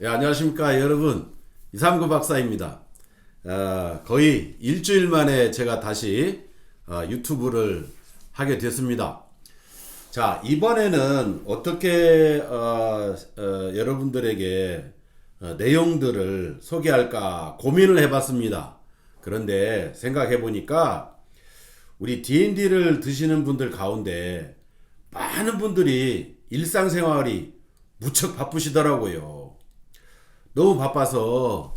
안녕하십니까 여러분, 이삼구 박사입니다. 거의 일주일 만에 제가 다시 유튜브를 하게 됐습니다. 자, 이번에는 어떻게 여러분들에게 내용들을 소개할까 고민을 해봤습니다. 그런데 생각해 보니까 우리 D&D를 드시는 분들 가운데 많은 분들이 일상생활이 무척 바쁘시더라고요. 너무 바빠서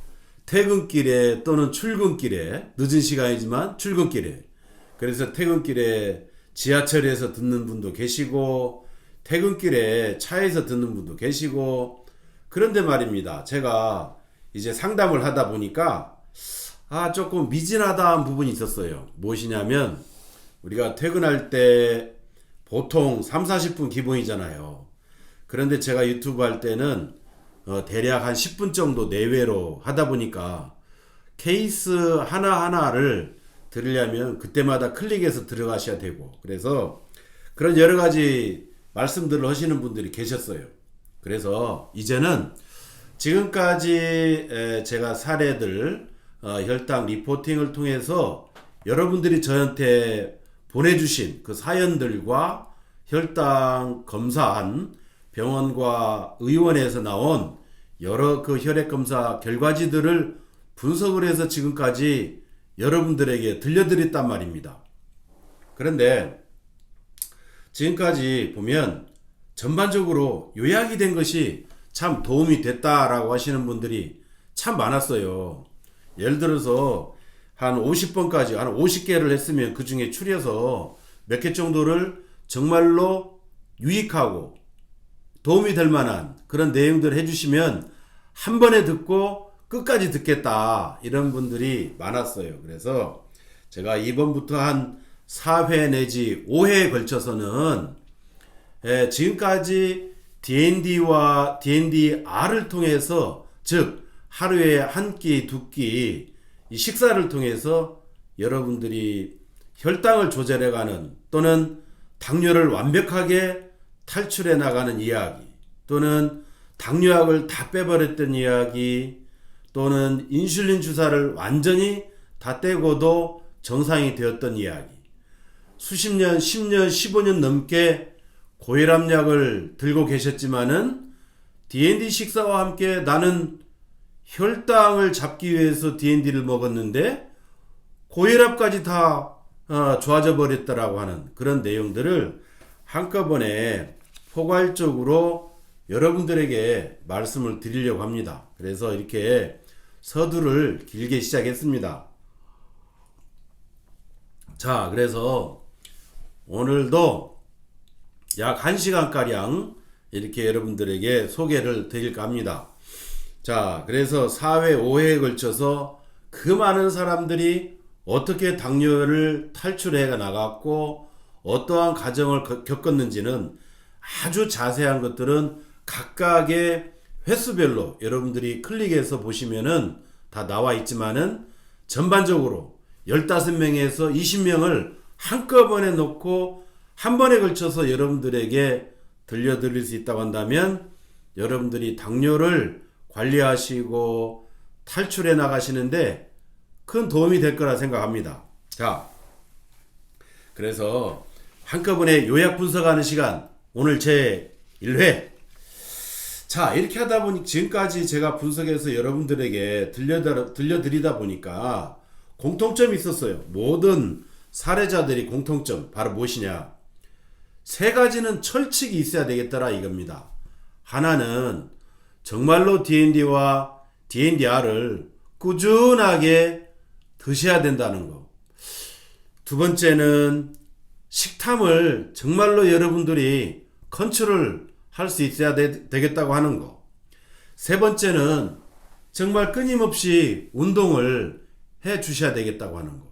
퇴근길에 또는 출근길에, 늦은 시간이지만 출근길에, 그래서 퇴근길에 지하철에서 듣는 분도 계시고 퇴근길에 차에서 듣는 분도 계시고. 그런데 말입니다, 제가 이제 상담을 하다 보니까 조금 미진하다는 부분이 있었어요. 무엇이냐면, 우리가 퇴근할 때 보통 3, 40분 기본이잖아요. 그런데 제가 유튜브 할 때는 대략 한 10분 정도 내외로 하다 보니까 케이스 하나하나를 들으려면 그때마다 클릭해서 들어가셔야 되고, 그래서 그런 여러 가지 말씀들을 하시는 분들이 계셨어요. 그래서 이제는 지금까지 제가 사례들, 혈당 리포팅을 통해서 여러분들이 저한테 보내주신 그 사연들과 혈당 검사한 병원과 의원에서 나온 여러 그 혈액검사 결과지들을 분석을 해서 지금까지 여러분들에게 들려드렸단 말입니다. 그런데 지금까지 보면 전반적으로 요약이 된 것이 참 도움이 됐다라고 하시는 분들이 참 많았어요. 예를 들어서 한 50번까지 한 50개를 했으면 그 중에 추려서 몇 개 정도를 정말로 유익하고 도움이 될 만한 그런 내용들을 해주시면 한 번에 듣고 끝까지 듣겠다, 이런 분들이 많았어요. 그래서 제가 이번부터 한 4회 내지 5회에 걸쳐서는 지금까지 D&D와 D&DR을 통해서, 즉 하루에 한 끼, 두 끼 이 식사를 통해서 여러분들이 혈당을 조절해가는, 또는 당뇨를 완벽하게 탈출해 나가는 이야기, 또는 당뇨약을 다 빼버렸던 이야기, 또는 인슐린 주사를 완전히 다 떼고도 정상이 되었던 이야기, 수십 년, 10년, 15년 넘게 고혈압약을 들고 계셨지만은 D&D 식사와 함께 나는 혈당을 잡기 위해서 D&D를 먹었는데 고혈압까지 다 좋아져 버렸다라고 하는 그런 내용들을 한꺼번에 포괄적으로 여러분들에게 말씀을 드리려고 합니다. 그래서 이렇게 서두를 길게 시작했습니다. 자, 그래서 오늘도 약 1시간가량 이렇게 여러분들에게 소개를 드릴까 합니다. 자, 그래서 4회, 5회에 걸쳐서 그 많은 사람들이 어떻게 당뇨를 탈출해 나갔고 어떠한 과정을 겪었는지는 아주 자세한 것들은 각각의 횟수별로 여러분들이 클릭해서 보시면은 다 나와 있지만은, 전반적으로 15명에서 20명을 한꺼번에 놓고 한 번에 걸쳐서 여러분들에게 들려드릴 수 있다고 한다면, 여러분들이 당뇨를 관리하시고 탈출해 나가시는데 큰 도움이 될 거라 생각합니다. 자, 그래서 한꺼번에 요약 분석하는 시간, 오늘 제 1회. 자, 이렇게 하다 보니 지금까지 제가 분석해서 여러분들에게 들려드리다 보니까 공통점이 있었어요. 모든 사례자들이 공통점, 바로 무엇이냐, 세 가지는 철칙이 있어야 되겠더라 이겁니다. 하나는 정말로 D&D와 D&DR을 꾸준하게 드셔야 된다는 거. 두 번째는 식탐을 정말로 여러분들이 컨트롤 할 수 있어야 되겠다고 하는 거. 세 번째는 정말 끊임없이 운동을 해 주셔야 되겠다고 하는 거.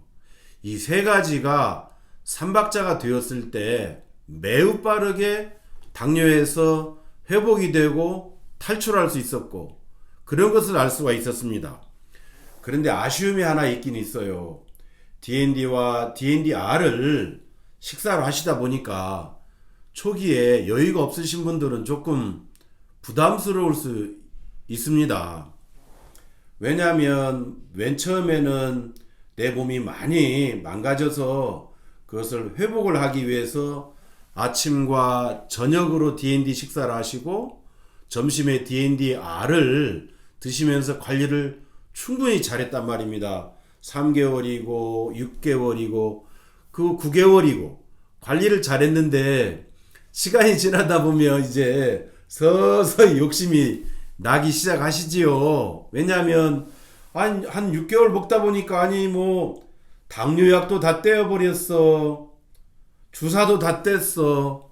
이 세 가지가 삼박자가 되었을 때 매우 빠르게 당뇨에서 회복이 되고 탈출할 수 있었고, 그런 것을 알 수가 있었습니다. 그런데 아쉬움이 하나 있긴 있어요. D&D와 D&DR을 식사를 하시다 보니까 초기에 여유가 없으신 분들은 조금 부담스러울 수 있습니다. 왜냐하면 맨 처음에는 내 몸이 많이 망가져서 그것을 회복을 하기 위해서 아침과 저녁으로 D&D 식사를 하시고 점심에 D&R을 드시면서 관리를 충분히 잘했단 말입니다. 3개월이고 6개월이고 그 9개월이고 관리를 잘했는데 시간이 지나다 보면 이제 서서히 욕심이 나기 시작하시지요. 왜냐하면 한 6개월 먹다 보니까 아니 뭐 당뇨약도 다 떼어버렸어. 주사도 다 뗐어.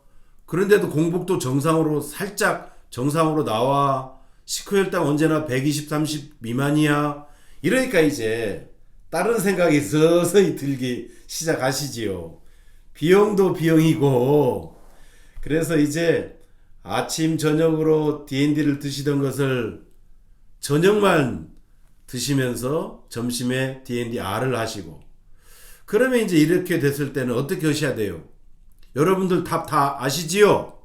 그런데도 공복도 정상으로 살짝 정상으로 나와. 식후혈당 언제나 120, 30 미만이야. 이러니까 이제 다른 생각이 서서히 들기 시작하시지요. 비용도 비용이고 그래서 이제 아침 저녁으로 D&D를 드시던 것을 저녁만 드시면서 점심에 D&R을 하시고 그러면 이제 이렇게 됐을 때는 어떻게 하셔야 돼요? 여러분들 다 아시지요?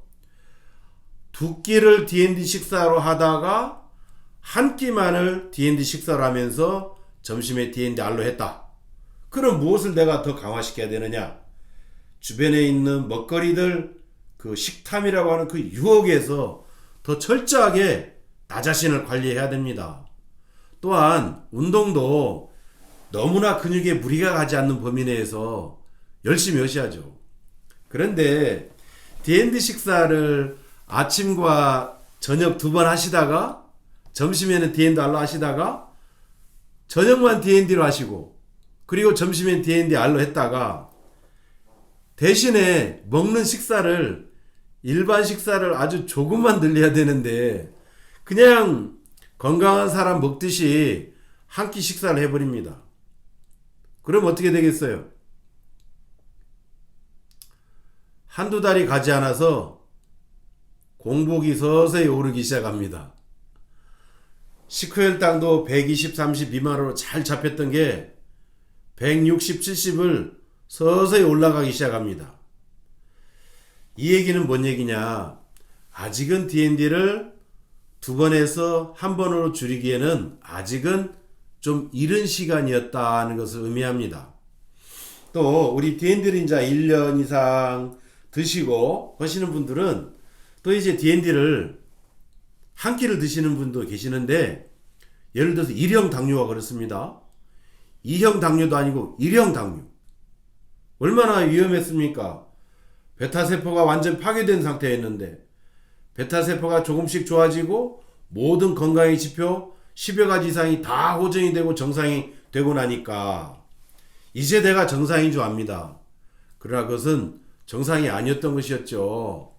두 끼를 D&D 식사로 하다가 한 끼만을 D&D 식사를 하면서 점심에 D&R로 했다. 그럼 무엇을 내가 더 강화시켜야 되느냐? 주변에 있는 먹거리들 그 식탐이라고 하는 그 유혹에서 더 철저하게 나 자신을 관리해야 됩니다. 또한 운동도 너무나 근육에 무리가 가지 않는 범위 내에서 열심히 하셔야죠. 그런데 D&D 식사를 아침과 저녁 2번 하시다가 점심에는 D&R로 하시다가 저녁만 D&D로 하시고 그리고 점심엔 D&R로 했다가 대신에 먹는 식사를 일반 식사를 아주 조금만 늘려야 되는데 그냥 건강한 사람 먹듯이 한 끼 식사를 해버립니다. 그럼 어떻게 되겠어요? 한두 달이 가지 않아서 공복이 서서히 오르기 시작합니다. 식후혈당도 120, 30 미만으로 잘 잡혔던 게 160, 70을 서서히 올라가기 시작합니다. 이 얘기는 뭔 얘기냐? 아직은 D&D를 2번에서 1번으로 줄이기에는 아직은 좀 이른 시간이었다는 것을 의미합니다. 또 우리 D&D를 이제 1년 이상 드시고 하시는 분들은 또 이제 D&D를 한 끼를 드시는 분도 계시는데 예를 들어서 1형 당뇨가 그렇습니다. 2형 당뇨도 아니고 1형 당뇨. 얼마나 위험했습니까? 베타세포가 완전 파괴된 상태였는데 베타세포가 조금씩 좋아지고 모든 건강의 지표 10여 가지 이상이 다 호전이 되고 정상이 되고 나니까 이제 내가 정상인 줄 압니다. 그러나 그것은 정상이 아니었던 것이었죠.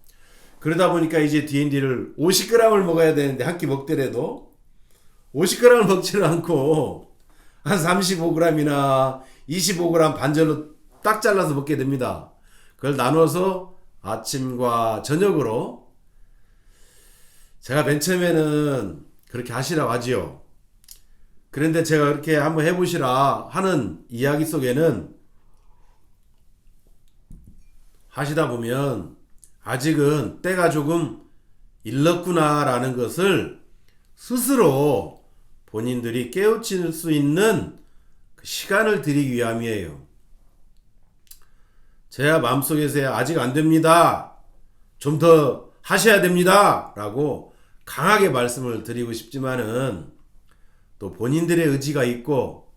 그러다 보니까 이제 D&D를 50g을 먹어야 되는데 한 끼 먹더라도 50g을 먹지는 않고 한 35g이나 25g 반절로 딱 잘라서 먹게 됩니다. 그걸 나눠서 아침과 저녁으로 제가 맨 처음에는 그렇게 하시라고 하지요. 그런데 제가 그렇게 한번 해보시라 하는 이야기 속에는 하시다 보면 아직은 때가 조금 일렀구나라는 것을 스스로 본인들이 깨우칠 수 있는 그 시간을 드리기 위함이에요. 제 마음속에서 아직 안 됩니다. 좀 더 하셔야 됩니다. 라고 강하게 말씀을 드리고 싶지만은 또 본인들의 의지가 있고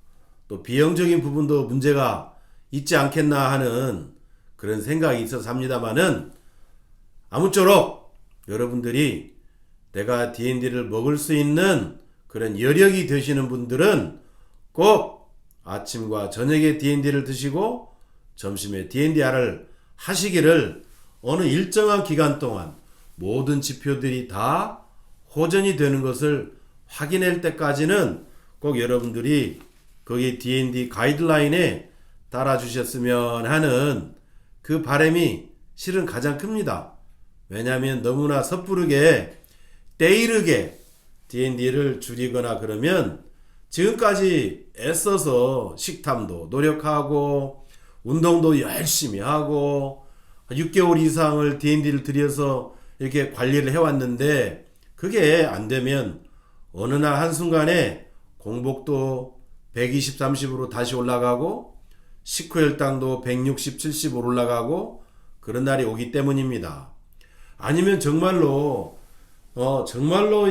또 비용적인 부분도 문제가 있지 않겠나 하는 그런 생각이 있어서 합니다만은 아무쪼록 여러분들이 내가 D&D를 먹을 수 있는 그런 여력이 되시는 분들은 꼭 아침과 저녁에 D&D를 드시고 점심에 D&R을 하시기를 어느 일정한 기간 동안 모든 지표들이 다 호전이 되는 것을 확인할 때까지는 꼭 여러분들이 거기 D&D 가이드라인에 따라 주셨으면 하는 그 바람이 실은 가장 큽니다. 왜냐하면 너무나 섣부르게 때이르게 D&D를 줄이거나 그러면 지금까지 애써서 식탐도 노력하고 운동도 열심히 하고 6개월 이상을 D&D를 들여서 이렇게 관리를 해왔는데 그게 안 되면 어느 날 한순간에 공복도 120, 30으로 다시 올라가고 식후혈당도 160, 70으로 올라가고 그런 날이 오기 때문입니다. 아니면 정말로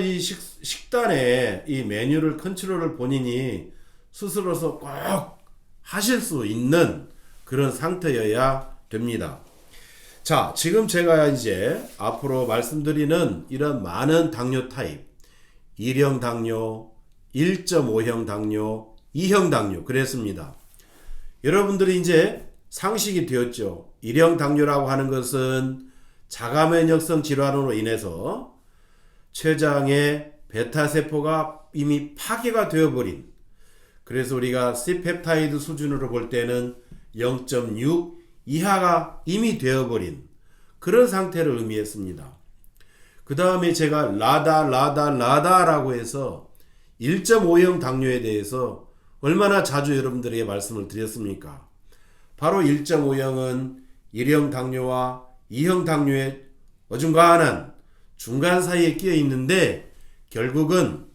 이 식단에 이 메뉴를 컨트롤을 본인이 스스로서 꼭 하실 수 있는 그런 상태여야 됩니다. 자, 지금 제가 이제 앞으로 말씀드리는 이런 많은 당뇨 타입, 1형 당뇨, 1.5형 당뇨, 2형 당뇨 그랬습니다. 여러분들이 이제 상식이 되었죠. 1형 당뇨라고 하는 것은 자가면역성 질환으로 인해서 췌장의 베타세포가 이미 파괴가 되어버린, 그래서 우리가 C펩타이드 수준으로 볼 때는 0.6 이하가 이미 되어버린 그런 상태를 의미했습니다. 그 다음에 제가 라다라고 해서 1.5형 당뇨에 대해서 얼마나 자주 여러분들에게 말씀을 드렸습니까? 바로 1.5형은 1형 당뇨와 2형 당뇨의 어중간한 중간 사이에 끼어 있는데 결국은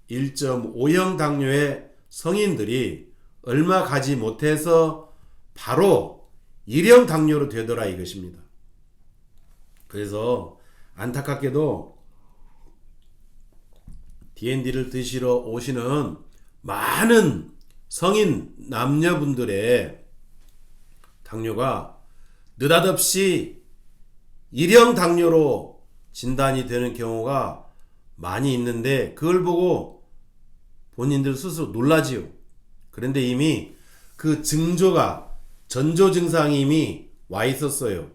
1.5형 당뇨의 성인들이 얼마 가지 못해서 바로 1형 당뇨로 되더라 이것입니다. 그래서 안타깝게도 D&D를 드시러 오시는 많은 성인 남녀분들의 당뇨가 느닷없이 1형 당뇨로 진단이 되는 경우가 많이 있는데 그걸 보고 본인들 스스로 놀라지요. 그런데 이미 그 증조가 전조 증상이 이미 와 있었어요.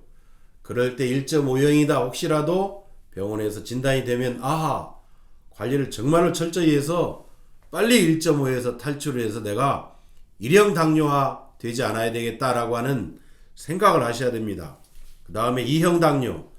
그럴 때 1.5형이다 혹시라도 병원에서 진단이 되면 아하, 관리를 정말로 철저히 해서 빨리 1.5에서 탈출을 해서 내가 1형 당뇨화 되지 않아야 되겠다라고 하는 생각을 하셔야 됩니다. 그 다음에 2형 당뇨,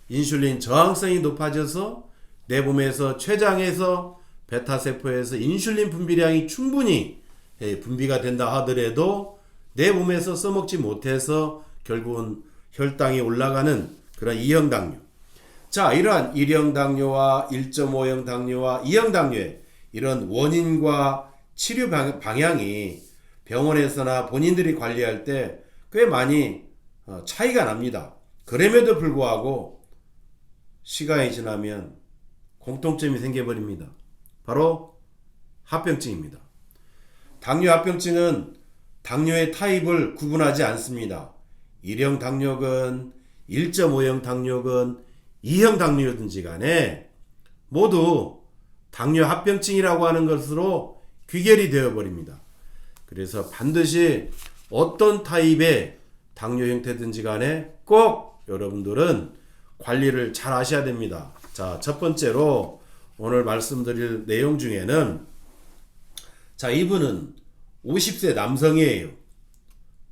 인슐린 저항성이 높아져서 내 몸에서 췌장에서 베타세포에서 인슐린 분비량이 충분히 분비가 된다 하더라도 내 몸에서 써먹지 못해서 결국은 혈당이 올라가는 그런 2형 당뇨. 자, 이러한 1형 당뇨와 1.5형 당뇨와 2형 당뇨의 이런 원인과 치료 방향이 병원에서나 본인들이 관리할 때 꽤 많이 차이가 납니다. 그럼에도 불구하고 시간이 지나면 공통점이 생겨버립니다. 바로 합병증입니다. 당뇨 합병증은 당뇨의 타입을 구분하지 않습니다. 1형 당뇨건 1.5형 당뇨건 2형 당뇨든지 간에 모두 당뇨 합병증이라고 하는 것으로 귀결이 되어버립니다. 그래서 반드시 어떤 타입의 당뇨 형태든지 간에 꼭 여러분들은 관리를 잘 하셔야 됩니다. 자, 첫 번째로 오늘 말씀드릴 내용 중에는 자, 이분은 50세 남성이에요.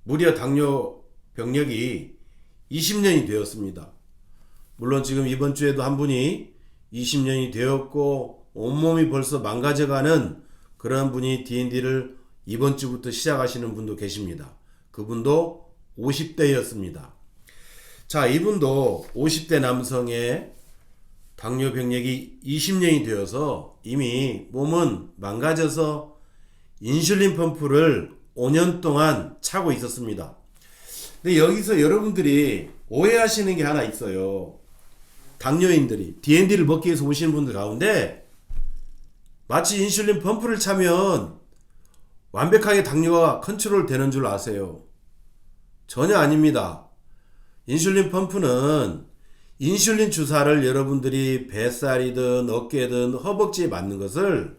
무려 당뇨 병력이 20년이 되었습니다. 물론 지금 이번 주에도 한 분이 20년이 되었고 온몸이 벌써 망가져가는 그런 분이 D&D를 이번 주부터 시작하시는 분도 계십니다. 그분도 50대였습니다. 자, 이분도 50대 남성의 당뇨 병력이 20년이 되어서 이미 몸은 망가져서 인슐린 펌프를 5년 동안 차고 있었습니다. 근데 여기서 여러분들이 오해하시는 게 하나 있어요. 당뇨인들이 D&D를 먹기 위해서 오시는 분들 가운데 마치 인슐린 펌프를 차면 완벽하게 당뇨가 컨트롤 되는 줄 아세요? 전혀 아닙니다. 인슐린 펌프는 인슐린 주사를 여러분들이 뱃살이든 어깨든 허벅지에 맞는 것을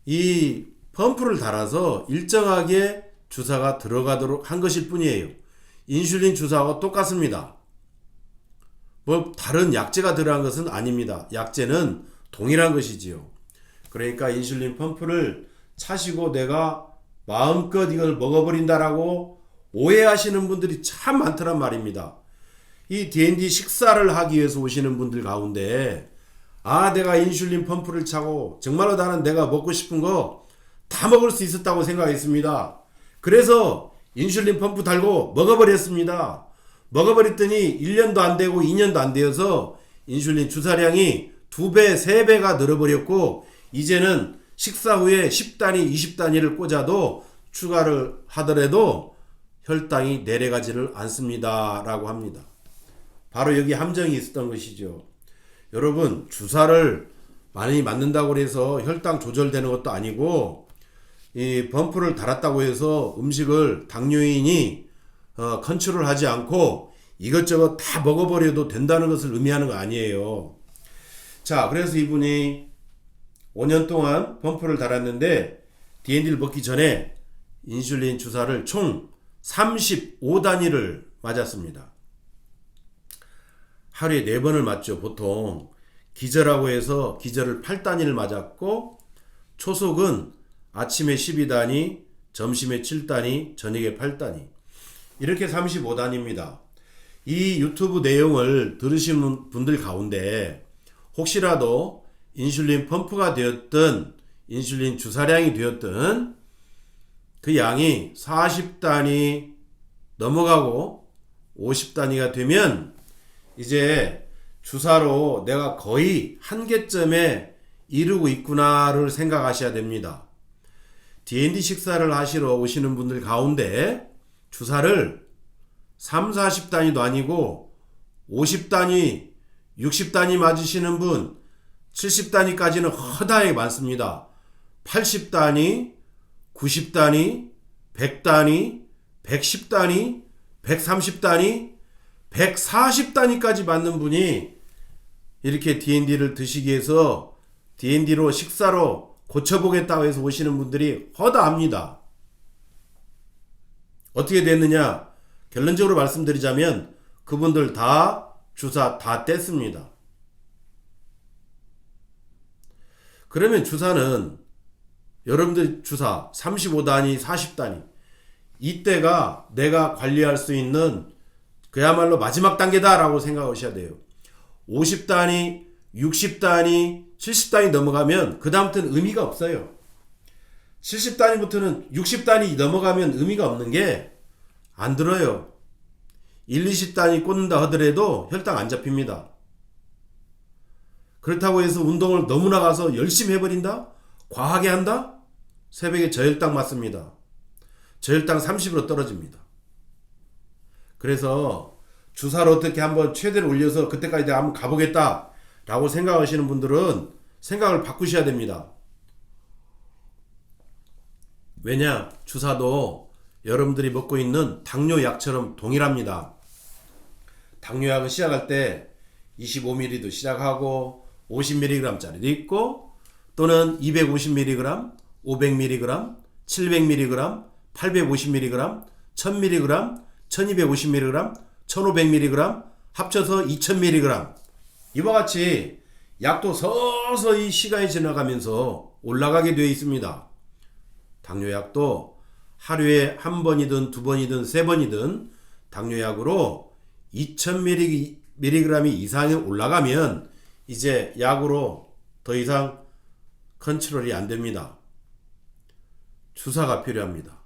이 펌프를 달아서 일정하게 주사가 들어가도록 한 것일 뿐이에요. 인슐린 주사하고 똑같습니다. 뭐 다른 약제가 들어간 것은 아닙니다. 약제는 동일한 것이지요. 그러니까 인슐린 펌프를 차시고 내가 마음껏 이걸 먹어버린다라고 오해하시는 분들이 참 많더란 말입니다. 이 D&D 식사를 하기 위해서 오시는 분들 가운데 내가 인슐린 펌프를 차고 정말로 나는 내가 먹고 싶은 거 다 먹을 수 있었다고 생각했습니다. 그래서 인슐린 펌프 달고 먹어버렸습니다. 먹어버렸더니 1년도 안 되고 2년도 안 되어서 인슐린 주사량이 2배, 3배가 늘어버렸고 이제는 식사 후에 10단위, 20단위를 꽂아도 추가를 하더라도 혈당이 내려가지를 않습니다. 라고 합니다. 바로 여기 함정이 있었던 것이죠. 여러분, 주사를 많이 맞는다고 해서 혈당 조절되는 것도 아니고, 이 범프를 달았다고 해서 음식을 당뇨인이 컨트롤하지 않고 이것저것 다 먹어버려도 된다는 것을 의미하는 거 아니에요. 자, 그래서 이분이 5년 동안 범프를 달았는데 DND를 먹기 전에 인슐린 주사를 총 35단위를 맞았습니다. 하루에 4번을 맞죠. 보통 기저라고 해서 기저를 8단위를 맞았고, 초속은 아침에 12단위, 점심에 7단위, 저녁에 8단위, 이렇게 35단위입니다. 이 유튜브 내용을 들으시는 분들 가운데 혹시라도 인슐린 펌프가 되었든 인슐린 주사량이 되었든 그 양이 40단위 넘어가고 50단위가 되면 이제 주사로 내가 거의 한계점에 이르고 있구나를 생각하셔야 됩니다. DND 식사를 하시러 오시는 분들 가운데 주사를 3, 40단위도 아니고 50단위, 60단위 맞으시는 분, 70단위까지는 허다하게 많습니다. 80단위, 90단위, 100단위, 110단위, 130단위, 140단위까지 맞는 분이 이렇게 DND를 드시기 위해서 DND로 식사로 고쳐보겠다고 해서 오시는 분들이 허다합니다. 어떻게 됐느냐? 결론적으로 말씀드리자면 그분들 다 주사 다 뗐습니다. 그러면 주사는 여러분들 주사 35단위, 40단위 이때가 내가 관리할 수 있는 그야말로 마지막 단계다라고 생각하셔야 돼요. 50단위, 60단위, 70단위 넘어가면 그 다음부터는 의미가 없어요. 70단위부터는 60단위 넘어가면 의미가 없는 게 안 들어요. 1, 20단위 꽂는다 하더라도 혈당 안 잡힙니다. 그렇다고 해서 운동을 너무 나가서 열심히 해버린다? 과하게 한다? 새벽에 저혈당 맞습니다. 저혈당 30으로 떨어집니다. 그래서 주사를 어떻게 한번 최대를 올려서 그때까지 내가 한번 가보겠다 라고 생각하시는 분들은 생각을 바꾸셔야 됩니다. 왜냐? 주사도 여러분들이 먹고 있는 당뇨약처럼 동일합니다. 당뇨약은 시작할 때 25mg도 시작하고 50mg짜리도 있고 또는 250mg, 500mg, 700mg, 850mg, 1000mg, 1250mg, 1500mg 합쳐서 2000mg 이와 같이 약도 서서히 시간이 지나가면서 올라가게 되어 있습니다. 당뇨약도 하루에 한 번이든 두 번이든 세 번이든 당뇨약으로 2000mg 이상이 올라가면 이제 약으로 더 이상 컨트롤이 안 됩니다. 주사가 필요합니다.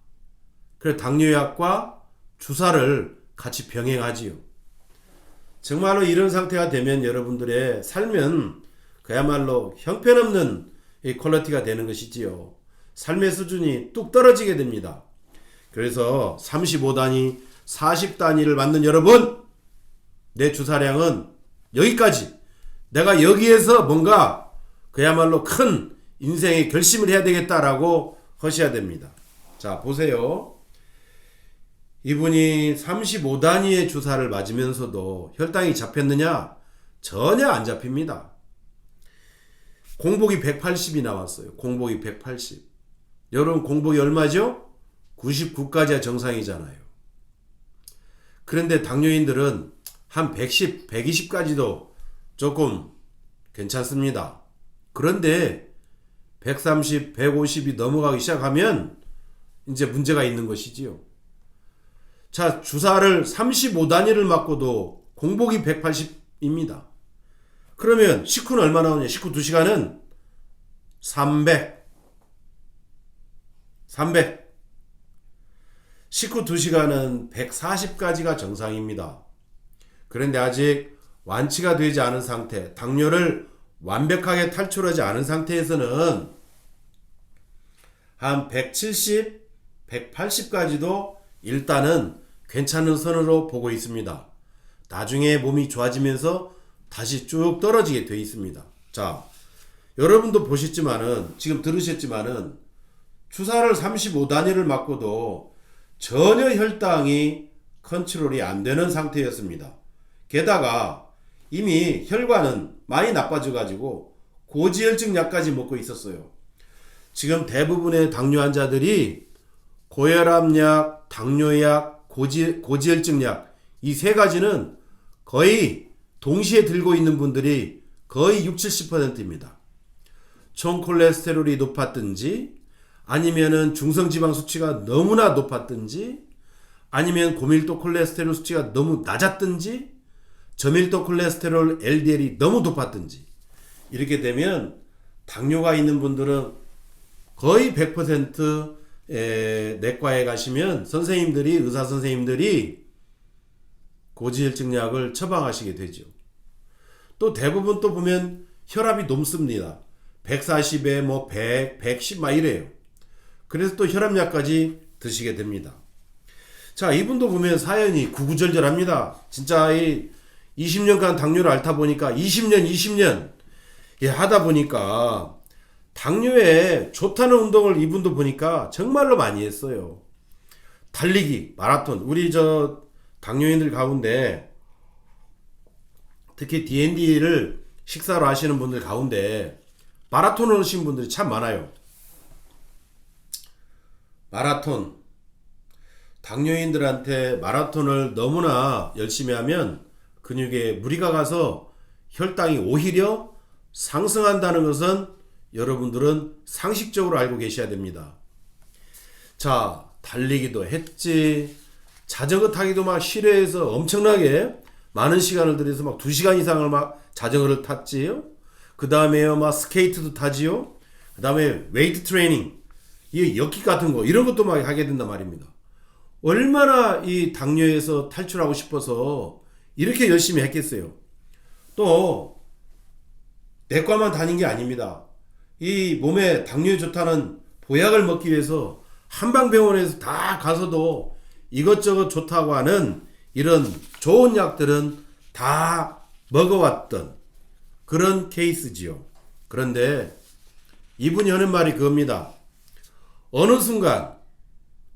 그래서 당뇨약과 주사를 같이 병행하지요. 정말로 이런 상태가 되면 여러분들의 삶은 그야말로 형편없는 퀄리티가 되는 것이지요. 삶의 수준이 뚝 떨어지게 됩니다. 그래서 35단위, 40단위를 맞는 여러분, 내 주사량은 여기까지. 내가 여기에서 뭔가 그야말로 큰 인생의 결심을 해야 되겠다라고 하셔야 됩니다. 자, 보세요. 이분이 35단위의 주사를 맞으면서도 혈당이 잡혔느냐? 전혀 안 잡힙니다. 공복이 180이 나왔어요. 공복이 180. 여러분 공복이 얼마죠? 99까지야 정상이잖아요. 그런데 당뇨인들은 한 110, 120까지도 조금 괜찮습니다. 그런데 130, 150이 넘어가기 시작하면 이제 문제가 있는 것이지요. 자, 주사를 35단위를 맞고도 공복이 180입니다. 그러면 식후는 얼마 나오냐? 식후 2시간은 300. 식후 2시간은 140까지가 정상입니다. 그런데 아직 완치가 되지 않은 상태, 당뇨를 완벽하게 탈출하지 않은 상태에서는 한 170, 180까지도 일단은 괜찮은 선으로 보고 있습니다. 나중에 몸이 좋아지면서 다시 쭉 떨어지게 되어 있습니다. 자, 여러분도 보셨지만은, 지금 들으셨지만은, 주사를 35단위를 맞고도 전혀 혈당이 컨트롤이 안 되는 상태였습니다. 게다가 이미 혈관은 많이 나빠져가지고 고지혈증 약까지 먹고 있었어요. 지금 대부분의 당뇨 환자들이 고혈압약, 당뇨약, 고지혈증 약, 이 세 가지는 거의 동시에 들고 있는 분들이 거의 60, 70%입니다. 총 콜레스테롤이 높았든지, 아니면은 중성지방 수치가 너무나 높았든지, 아니면 고밀도 콜레스테롤 수치가 너무 낮았든지, 저밀도 콜레스테롤 LDL이 너무 높았든지, 이렇게 되면 당뇨가 있는 분들은 거의 100% 내과에 가시면 선생님들이, 의사 선생님들이 고지혈증 약을 처방하시게 되죠. 또 대부분 또 보면 혈압이 높습니다. 140에 뭐 100, 110 막 이래요. 그래서 또 혈압약까지 드시게 됩니다. 자, 이분도 보면 사연이 구구절절합니다. 진짜 이 20년간 당뇨를 앓다 보니까 20년 하다 보니까 당뇨에 좋다는 운동을 이분도 보니까 정말로 많이 했어요. 달리기, 마라톤. 우리 저 당뇨인들 가운데 특히 D&D를 식사로 하시는 분들 가운데 마라톤을 하시는 분들이 참 많아요. 마라톤. 당뇨인들한테 마라톤을 너무나 열심히 하면 근육에 무리가 가서 혈당이 오히려 상승한다는 것은 여러분들은 상식적으로 알고 계셔야 됩니다. 자, 달리기도 했지, 자전거 타기도 막 실외에서 엄청나게 많은 시간을 들여서 막 2시간 이상을 막 자전거를 탔지요. 그 다음에요, 막 스케이트도 타지요. 그 다음에 웨이트 트레이닝, 이 역기 같은 거, 이런 것도 막 하게 된단 말입니다. 얼마나 이 당뇨에서 탈출하고 싶어서 이렇게 열심히 했겠어요. 또 내과만 다닌 게 아닙니다. 이 몸에 당뇨에 좋다는 보약을 먹기 위해서 한방병원에서 다 가서도 이것저것 좋다고 하는 이런 좋은 약들은 다 먹어왔던 그런 케이스지요. 그런데 이분이 하는 말이 그겁니다. 어느 순간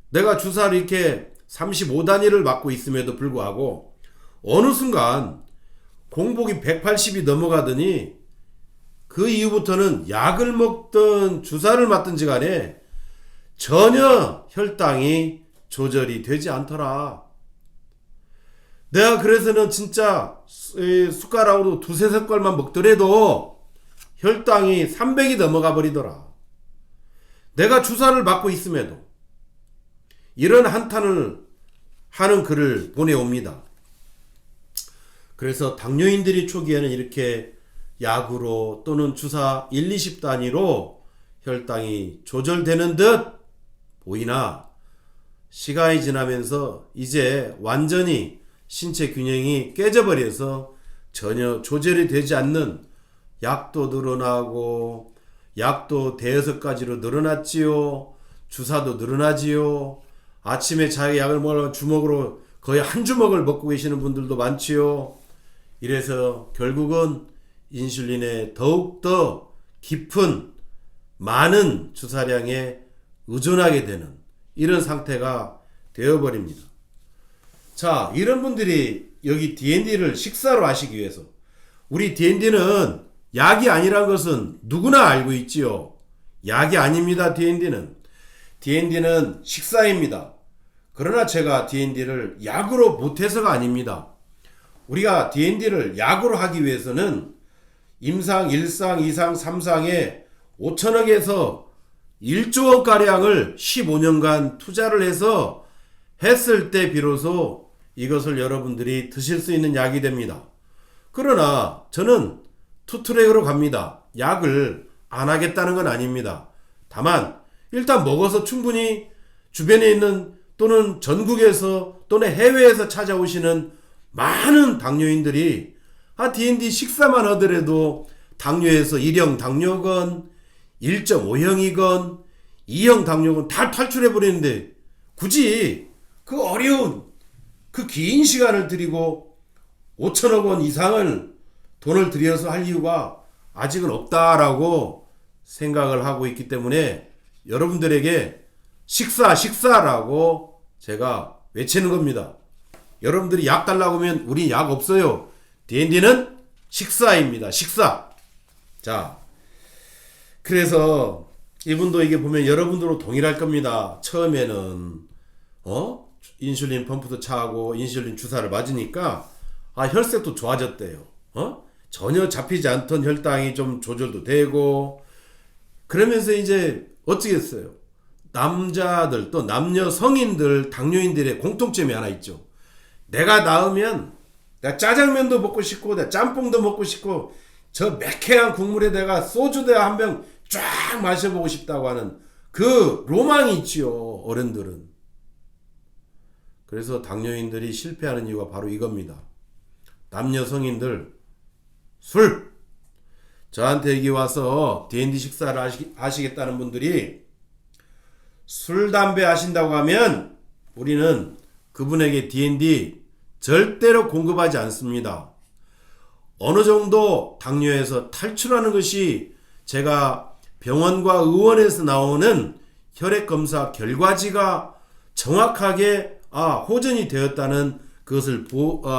내가 주사를 이렇게 35단위를 맞고 있음에도 불구하고 어느 순간 공복이 180이 넘어가더니 그 이후부터는 약을 먹든 주사를 맞든지 간에 전혀 혈당이 조절이 되지 않더라. 내가 그래서는 진짜 숟가락으로 2-3숟갈만 먹더라도 혈당이 300이 넘어가 버리더라. 내가 주사를 맞고 있음에도. 이런 한탄을 하는 글을 보내옵니다. 그래서 당뇨인들이 초기에는 이렇게 약으로 또는 주사 1, 20 단위로 혈당이 조절되는 듯 보이나 시간이 지나면서 이제 완전히 신체 균형이 깨져버려서 전혀 조절이 되지 않는 약도 늘어나고 약도 대여섯 가지로 늘어났지요. 주사도 늘어나지요. 아침에 자기 약을 먹으려면 주먹으로 거의 한 주먹을 먹고 계시는 분들도 많지요. 이래서 결국은 인슐린에 더욱더 깊은 많은 주사량에 의존하게 되는 이런 상태가 되어버립니다. 자, 이런 분들이 여기 D&D를 식사로 하시기 위해서, 우리 D&D는 약이 아니란 것은 누구나 알고 있지요. 약이 아닙니다. D&D는 식사입니다. 그러나 제가 D&D를 약으로 못해서가 아닙니다. 우리가 D&D를 약으로 하기 위해서는 임상, 1상, 2상, 3상에 5천억에서 1조 원가량을 15년간 투자를 해서 했을 때 비로소 이것을 여러분들이 드실 수 있는 약이 됩니다. 그러나 저는 투트랙으로 갑니다. 약을 안 하겠다는 건 아닙니다. 다만 일단 먹어서 충분히 주변에 있는 또는 전국에서 또는 해외에서 찾아오시는 많은 당뇨인들이 D&D 식사만 하더라도 당뇨에서 1형 당뇨건 1.5형이건 2형 당뇨건 다 탈출해 버리는데 굳이 그 어려운 그 긴 시간을 들이고 5천억 원 이상을 돈을 들여서 할 이유가 아직은 없다라고 생각을 하고 있기 때문에 여러분들에게 식사라고 제가 외치는 겁니다. 여러분들이 약 달라고 하면 우리 약 없어요. D&D는 식사입니다. 식사. 자, 그래서 이분도 이게 보면 여러분들도 동일할 겁니다. 처음에는 인슐린 펌프도 차고 인슐린 주사를 맞으니까 혈색도 좋아졌대요. 전혀 잡히지 않던 혈당이 좀 조절도 되고 그러면서 이제 어쩌겠어요. 남자들 또 남녀 성인들 당뇨인들의 공통점이 하나 있죠. 내가 나으면 내가 짜장면도 먹고 싶고 내가 짬뽕도 먹고 싶고 저 매캐한 국물에 내가 소주도 한 병 쫙 마셔보고 싶다고 하는 그 로망이 있지요. 어른들은. 그래서 당뇨인들이 실패하는 이유가 바로 이겁니다. 남녀 성인들 술. 저한테 여기 와서 D&D 식사를 하시겠다는 분들이 술 담배 하신다고 하면 우리는 그분에게 D&D 절대로 공급하지 않습니다. 어느 정도 당뇨에서 탈출하는 것이 제가 병원과 의원에서 나오는 혈액검사 결과지가 정확하게 호전이 되었다는 그것을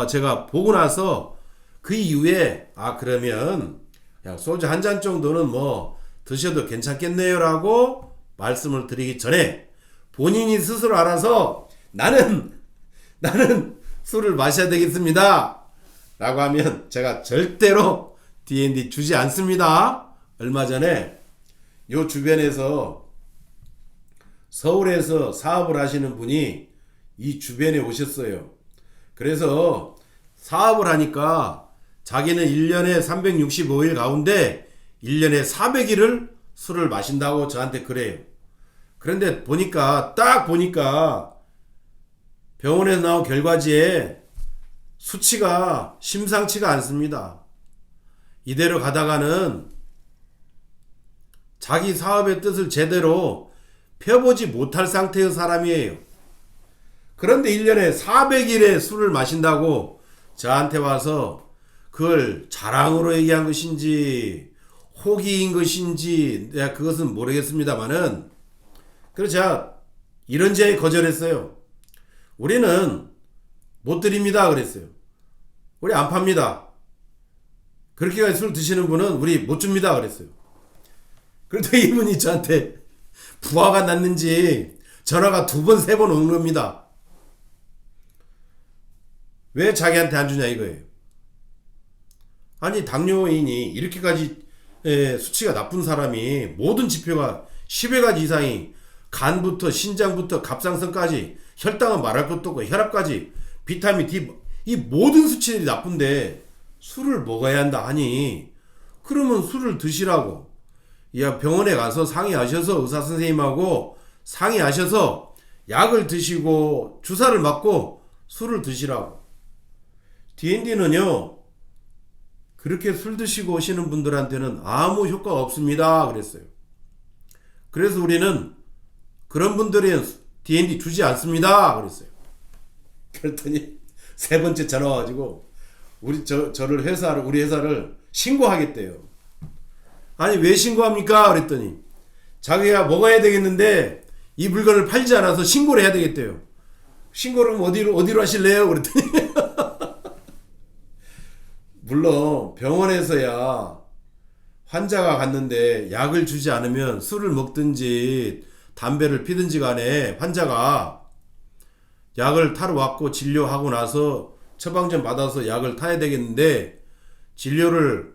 제가 보고 나서 그 이후에 그러면 그냥 소주 한 잔 정도는 뭐 드셔도 괜찮겠네요 라고 말씀을 드리기 전에 본인이 스스로 알아서 나는 술을 마셔야 되겠습니다 라고 하면 제가 절대로 D&D 주지 않습니다. 얼마 전에 요 주변에서 서울에서 사업을 하시는 분이 이 주변에 오셨어요. 그래서 사업을 하니까 자기는 1년에 365일 가운데 1년에 400일을 술을 마신다고 저한테 그래요. 그런데 딱 보니까 병원에서 나온 결과지에 수치가 심상치가 않습니다. 이대로 가다가는 자기 사업의 뜻을 제대로 펴보지 못할 상태의 사람이에요. 그런데 1년에 400일의 술을 마신다고 저한테 와서 그걸 자랑으로 얘기한 것인지 호기인 것인지 내가 그것은 모르겠습니다만은 그래서 제가 이런저런 거절했어요. 우리는 못 드립니다 그랬어요. 우리 안 팝니다. 그렇게까지 술 드시는 분은 우리 못 줍니다 그랬어요. 그런데 이분이 저한테 부하가 났는지 전화가 2번 3번 오는 겁니다. 왜 자기한테 안 주냐 이거예요. 아니 당뇨인이 이렇게까지 수치가 나쁜 사람이 모든 지표가 10여 가지 이상이 간부터 신장부터 갑상선까지 혈당은 말할 것도 없고 혈압까지 비타민 D 이 모든 수치들이 나쁜데 술을 먹어야 한다 하니 그러면 술을 드시라고 병원에 가서 상의하셔서 의사 선생님하고 상의하셔서 약을 드시고 주사를 맞고 술을 드시라고. D&D는요 그렇게 술 드시고 오시는 분들한테는 아무 효과가 없습니다 그랬어요. 그래서 우리는 그런 분들은 D&D 주지 않습니다 그랬어요. 그랬더니 3번째 전화 와가지고 우리 우리 회사를 신고하겠대요. 아니 왜 신고합니까 그랬더니 자기가 먹어야 되겠는데 이 물건을 팔지 않아서 신고를 해야 되겠대요. 신고를 어디로 하실래요 그랬더니 물론 병원에서야 환자가 갔는데 약을 주지 않으면 술을 먹든지 담배를 피든지 간에 환자가 약을 타러 왔고 진료하고 나서 처방전 받아서 약을 타야 되겠는데 진료를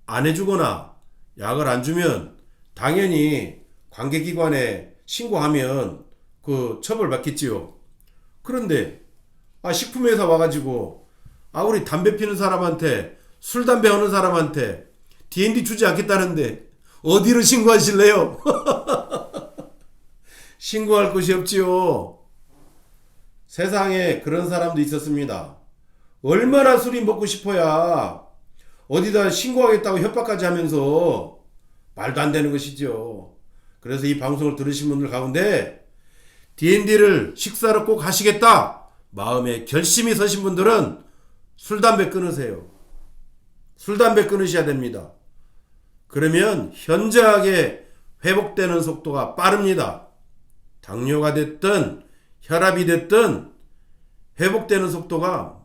안 해주거나 약을 안 주면 당연히 관계기관에 신고하면 그 처벌받겠지요. 그런데 식품회사 와가지고 우리 담배 피는 사람한테 술 담배 하는 사람한테 D&D 주지 않겠다는데 어디로 신고하실래요? 신고할 곳이 없지요. 세상에 그런 사람도 있었습니다. 얼마나 술이 먹고 싶어야 어디다 신고하겠다고 협박까지 하면서 말도 안 되는 것이죠. 그래서 이 방송을 들으신 분들 가운데 D&D를 식사를 꼭 하시겠다 마음에 결심이 서신 분들은 술, 담배 끊으세요. 술, 담배 끊으셔야 됩니다. 그러면 현저하게 회복되는 속도가 빠릅니다. 당뇨가 됐든 혈압이 됐든 회복되는 속도가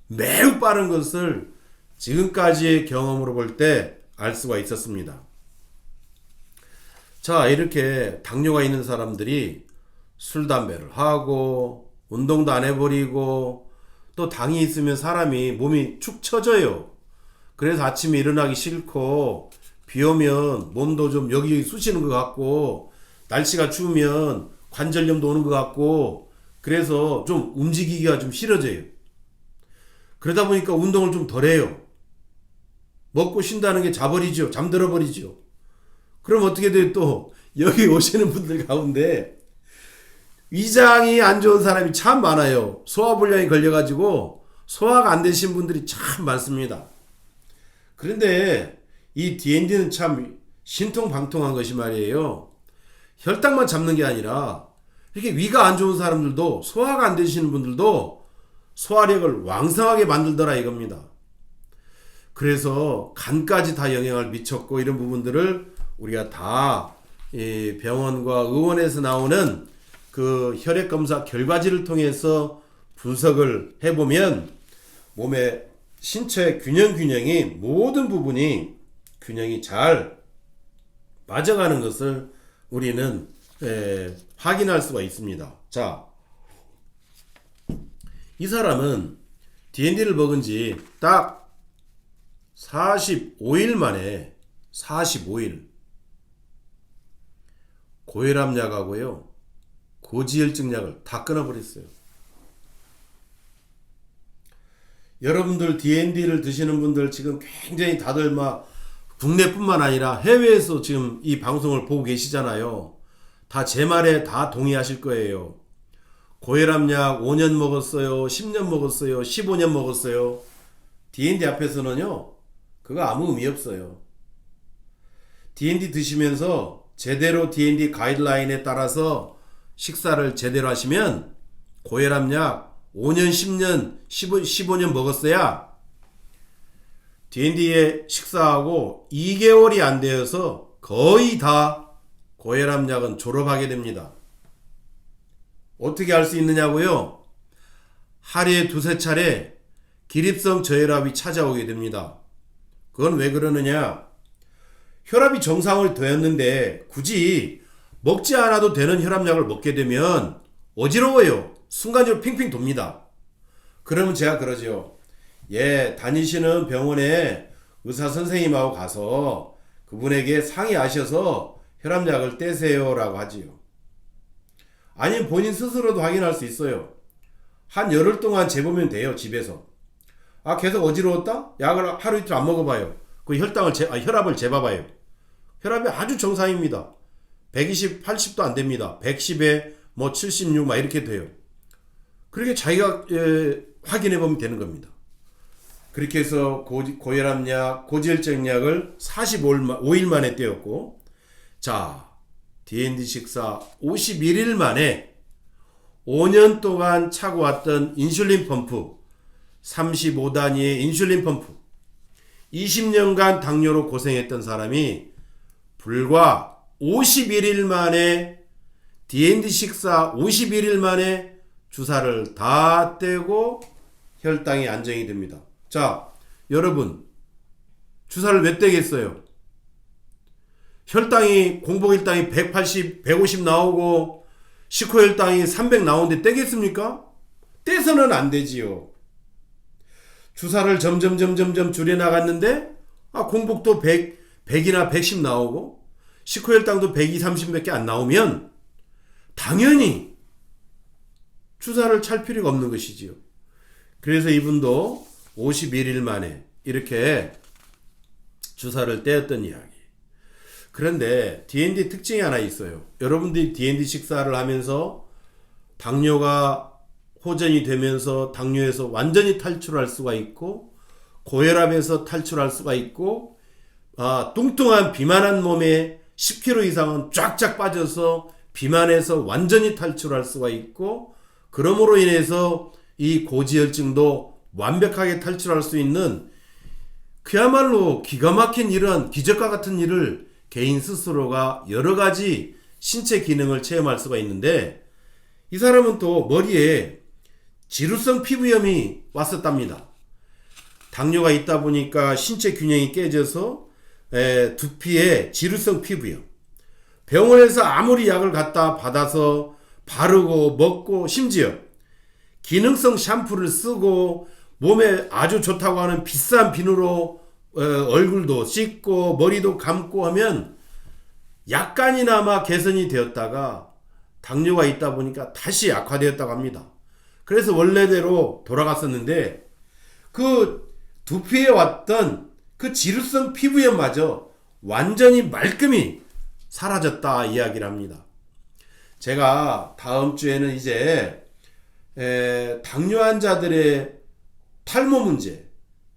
매우 빠른 것을 지금까지의 경험으로 볼 때 알 수가 있었습니다. 자, 이렇게 당뇨가 있는 사람들이 술, 담배를 하고 운동도 안 해버리고 또 당이 있으면 사람이 몸이 축 처져요. 그래서 아침에 일어나기 싫고 비 오면 몸도 좀 여기 쑤시는 것 같고 날씨가 추우면 관절염도 오는 것 같고 그래서 좀 움직이기가 좀 싫어져요. 그러다 보니까 운동을 좀 덜 해요. 먹고 쉰다는 게 자버리죠. 잠들어 버리죠. 그럼 어떻게 돼요? 또 여기 오시는 분들 가운데 위장이 안 좋은 사람이 참 많아요. 소화불량이 걸려가지고 소화가 안 되신 분들이 참 많습니다. 그런데 이 D&D는 참 신통방통한 것이 말이에요. 혈당만 잡는 게 아니라 이렇게 위가 안 좋은 사람들도 소화가 안 되시는 분들도 소화력을 왕성하게 만들더라 이겁니다. 그래서 간까지 다 영향을 미쳤고 이런 부분들을 우리가 다 병원과 의원에서 나오는 그 혈액검사 결과지를 통해서 분석을 해보면 몸의 신체 균형이 모든 부분이 균형이 잘 맞아가는 것을 우리는 확인할 수가 있습니다. 자, 이 사람은 D&D를 먹은 지 딱 45일 만에 45일 고혈압 약하고요 고지혈증 약을 다 끊어버렸어요. 여러분들 D&D를 드시는 분들 지금 굉장히 다들 막 국내뿐만 아니라 해외에서 지금 이 방송을 보고 계시잖아요. 다 제 말에 다 동의하실 거예요. 고혈압 약 5년 먹었어요. 10년 먹었어요. 15년 먹었어요. D&D 앞에서는요. 그거 아무 의미 없어요. D&D 드시면서 제대로 D&D 가이드라인에 따라서 식사를 제대로 하시면 고혈압 약 5년, 10년, 15년 먹었어야 D&D에 식사하고 2개월이 안 되어서 거의 다 고혈압 약은 졸업하게 됩니다. 어떻게 할 수 있느냐고요? 하루에 두세 차례 기립성 저혈압이 찾아오게 됩니다. 그건 왜 그러느냐? 혈압이 정상을 되었는데 굳이 먹지 않아도 되는 혈압약을 먹게 되면 어지러워요. 순간적으로 핑핑 돕니다. 그러면 제가 그러죠. 예, 다니시는 병원에 의사 선생님하고 가서 그분에게 상의하셔서 혈압약을 떼세요 라고 하지요. 아니면 본인 스스로도 확인할 수 있어요. 한 열흘 동안 재보면 돼요. 집에서. 아, 계속 어지러웠다? 약을 하루 이틀 안 먹어봐요. 그 혈압을 재봐봐요. 혈압이 아주 정상입니다. 120, 80도 안 됩니다. 110에 뭐 76 막 이렇게 돼요. 그렇게 자기가 확인해보면 되는 겁니다. 그렇게 해서 고혈압약, 고지혈증약을 45일 만에 떼었고, 자, D&D 식사 51일 만에 5년 동안 차고 왔던 인슐린 펌프, 35단위의 인슐린 펌프, 20년간 당뇨로 고생했던 사람이 불과 51일 만에 D&D 식사 51일 만에 주사를 다 떼고 혈당이 안정이 됩니다. 자, 여러분 주사를 몇 떼겠어요? 혈당이 공복혈당이 180, 150 나오고 식후혈당이 300 나오는데 떼겠습니까? 떼서는 안 되지요. 주사를 점점 줄여나갔는데 공복도 100이나 110 나오고 식후혈당도 120, 30밖에 안 나오면 당연히 주사를 찰 필요가 없는 것이지요. 그래서 이분도 51일 만에 이렇게 주사를 떼었던 이야기. 그런데 D&D 특징이 하나 있어요. 여러분들이 D&D 식사를 하면서 당뇨가 호전이 되면서 당뇨에서 완전히 탈출할 수가 있고 고혈압에서 탈출할 수가 있고 뚱뚱한 비만한 몸에 10kg 이상은 쫙쫙 빠져서 비만에서 완전히 탈출할 수가 있고 그러므로 인해서 이 고지혈증도 완벽하게 탈출할 수 있는 그야말로 기가 막힌 이런 기적과 같은 일을 개인 스스로가 여러 가지 신체 기능을 체험할 수가 있는데 이 사람은 또 머리에 지루성 피부염이 왔었답니다. 당뇨가 있다 보니까 신체 균형이 깨져서 두피에 지루성 피부염. 병원에서 아무리 약을 갖다 받아서 바르고 먹고 심지어 기능성 샴푸를 쓰고 몸에 아주 좋다고 하는 비싼 비누로 얼굴도 씻고 머리도 감고 하면 약간이나마 개선이 되었다가 당뇨가 있다 보니까 다시 악화되었다고 합니다. 그래서 원래대로 돌아갔었는데 그 두피에 왔던 그 지루성 피부염마저 완전히 말끔히 사라졌다 이야기를 합니다. 제가 다음 주에는 이제 당뇨 환자들의 탈모 문제,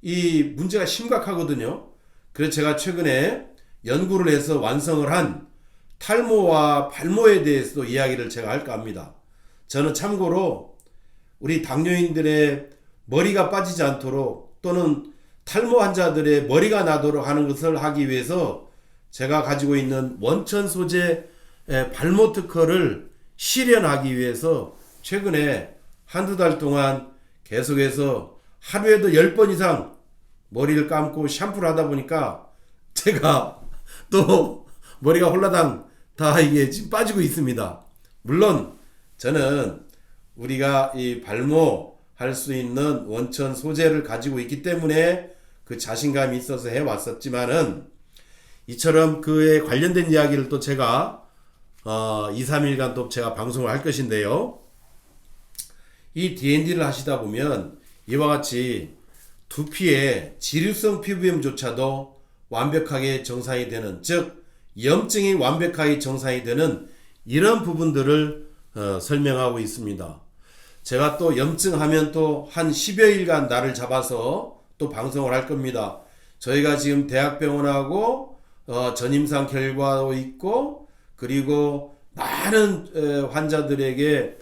이 문제가 심각하거든요. 그래서 제가 최근에 연구를 해서 완성을 한 탈모와 발모에 대해서도 이야기를 제가 할까 합니다. 저는 참고로 우리 당뇨인들의 머리가 빠지지 않도록 또는 탈모 환자들의 머리가 나도록 하는 것을 하기 위해서 제가 가지고 있는 원천 소재 발모 특허를 실현하기 위해서 최근에 한두 달 동안 계속해서 하루에도 10번 이상 머리를 감고 샴푸를 하다 보니까 제가 또 머리가 홀라당 다 이게 지금 빠지고 있습니다. 물론 저는 우리가 이 발모할 수 있는 원천 소재를 가지고 있기 때문에 그 자신감이 있어서 해왔었지만은 이처럼 그에 관련된 이야기를 또 제가 2, 3일간 또 제가 방송을 할 것인데요. 이 D&D를 하시다 보면 이와 같이 두피에 지루성 피부염조차도 완벽하게 정상이 되는, 즉 염증이 완벽하게 정상이 되는 이런 부분들을 설명하고 있습니다. 제가 또 염증하면 또 한 10여일간 날을 잡아서 또 방송을 할 겁니다. 저희가 지금 대학병원하고 전임상 결과도 있고 그리고 많은 환자들에게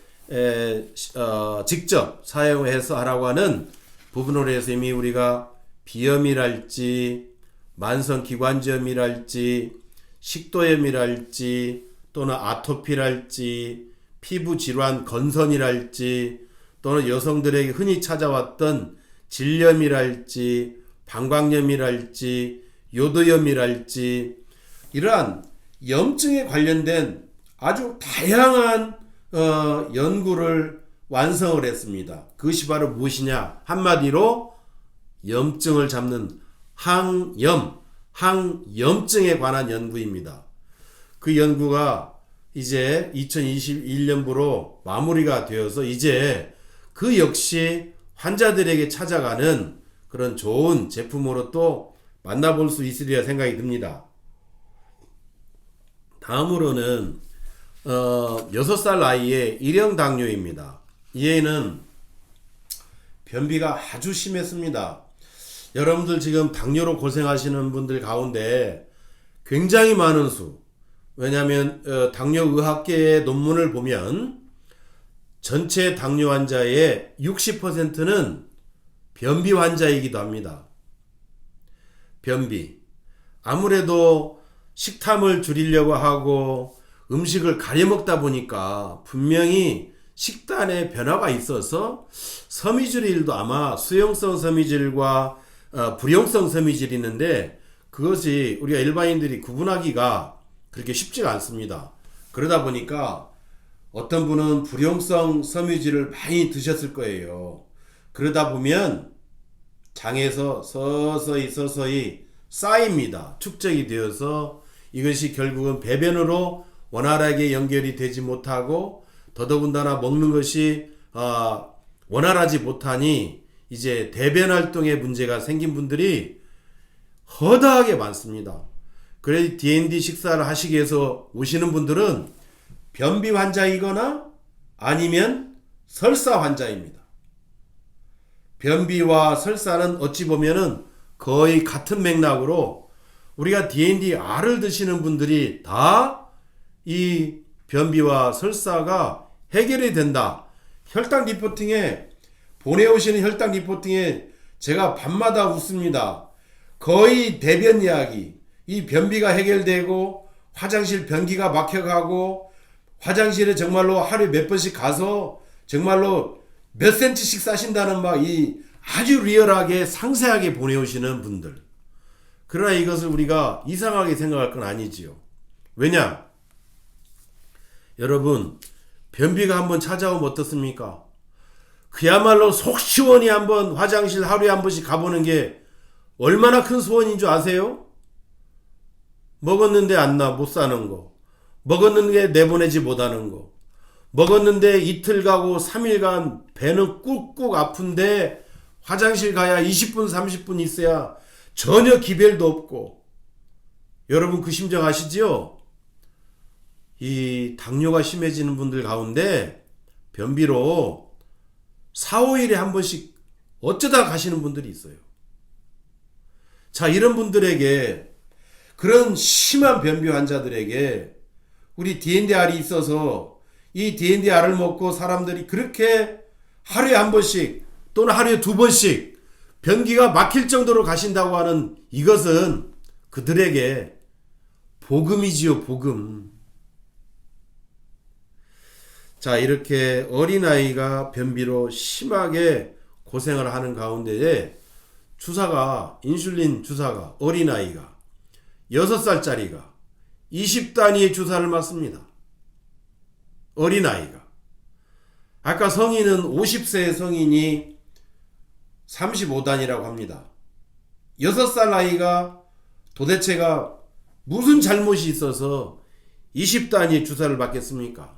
직접 사용해서 하라고 하는 부분으로 해서 이미 우리가 비염이랄지 만성기관지염이랄지 식도염이랄지 또는 아토피랄지 피부질환 건선이랄지 또는 여성들에게 흔히 찾아왔던 질염이랄지 방광염이랄지 요도염이랄지 이러한 염증에 관련된 아주 다양한 연구를 완성을 했습니다. 그것이 바로 무엇이냐? 한마디로 염증을 잡는 항염증에 관한 연구입니다. 그 연구가 이제 2021년부로 마무리가 되어서 이제 그 역시 환자들에게 찾아가는 그런 좋은 제품으로 또 만나볼 수 있으리라 생각이 듭니다. 다음으로는 6살 아이의 일형 당뇨입니다. 이 애는 변비가 아주 심했습니다. 여러분들 지금 당뇨로 고생하시는 분들 가운데 굉장히 많은 수, 왜냐하면 당뇨의학계의 논문을 보면 전체 당뇨 환자의 60%는 변비 환자이기도 합니다. 변비. 아무래도 식탐을 줄이려고 하고 음식을 가려 먹다 보니까 분명히 식단에 변화가 있어서 섬유질도 아마 수용성 섬유질과 불용성 섬유질이 있는데 그것이 우리가 일반인들이 구분하기가 그렇게 쉽지가 않습니다. 그러다 보니까 어떤 분은 불용성 섬유질을 많이 드셨을 거예요. 그러다 보면 장에서 서서히 쌓입니다. 축적이 되어서 이것이 결국은 배변으로 원활하게 연결이 되지 못하고 더더군다나 먹는 것이 원활하지 못하니 이제 대변 활동에 문제가 생긴 분들이 허다하게 많습니다. 그래서 D&D 식사를 하시기 위해서 오시는 분들은 변비 환자이거나 아니면 설사 환자입니다. 변비와 설사는 어찌 보면은 거의 같은 맥락으로 우리가 D&R을 드시는 분들이 다 이 변비와 설사가 해결이 된다. 혈당 리포팅에 보내오시는 혈당 리포팅에 제가 밤마다 웃습니다. 거의 대변 이야기, 이 변비가 해결되고 화장실 변기가 막혀가고 화장실에 정말로 하루에 몇 번씩 가서 정말로 몇 센치씩 싸신다는 막 이 아주 리얼하게 상세하게 보내오시는 분들. 그러나 이것을 우리가 이상하게 생각할 건 아니지요. 왜냐? 여러분, 변비가 한번 찾아오면 어떻습니까? 그야말로 속 시원히 한번 화장실 하루에 한 번씩 가보는 게 얼마나 큰 소원인 줄 아세요? 먹었는데 안 나, 못 사는 거. 먹었는데 내보내지 못하는 거. 먹었는데 이틀 가고 3일간 배는 꾹꾹 아픈데 화장실 가야 20분, 30분 있어야 전혀 기별도 없고. 여러분 그 심정 아시지요? 이 당뇨가 심해지는 분들 가운데 변비로 4, 5일에 한 번씩 어쩌다 가시는 분들이 있어요. 자, 이런 분들에게, 그런 심한 변비 환자들에게 우리 D&R이 있어서 이 D&R을 먹고 사람들이 그렇게 하루에 한 번씩 또는 하루에 2번씩 변기가 막힐 정도로 가신다고 하는 이것은 그들에게 복음이지요, 복음. 자, 이렇게 어린아이가 변비로 심하게 고생을 하는 가운데에 주사가, 인슐린 주사가, 어린아이가 6살짜리가 20단위의 주사를 맞습니다. 어린아이가. 아까 성인은 50세의 성인이 35단이라고 합니다. 6살 아이가 도대체가 무슨 잘못이 있어서 20단위의 주사를 받겠습니까?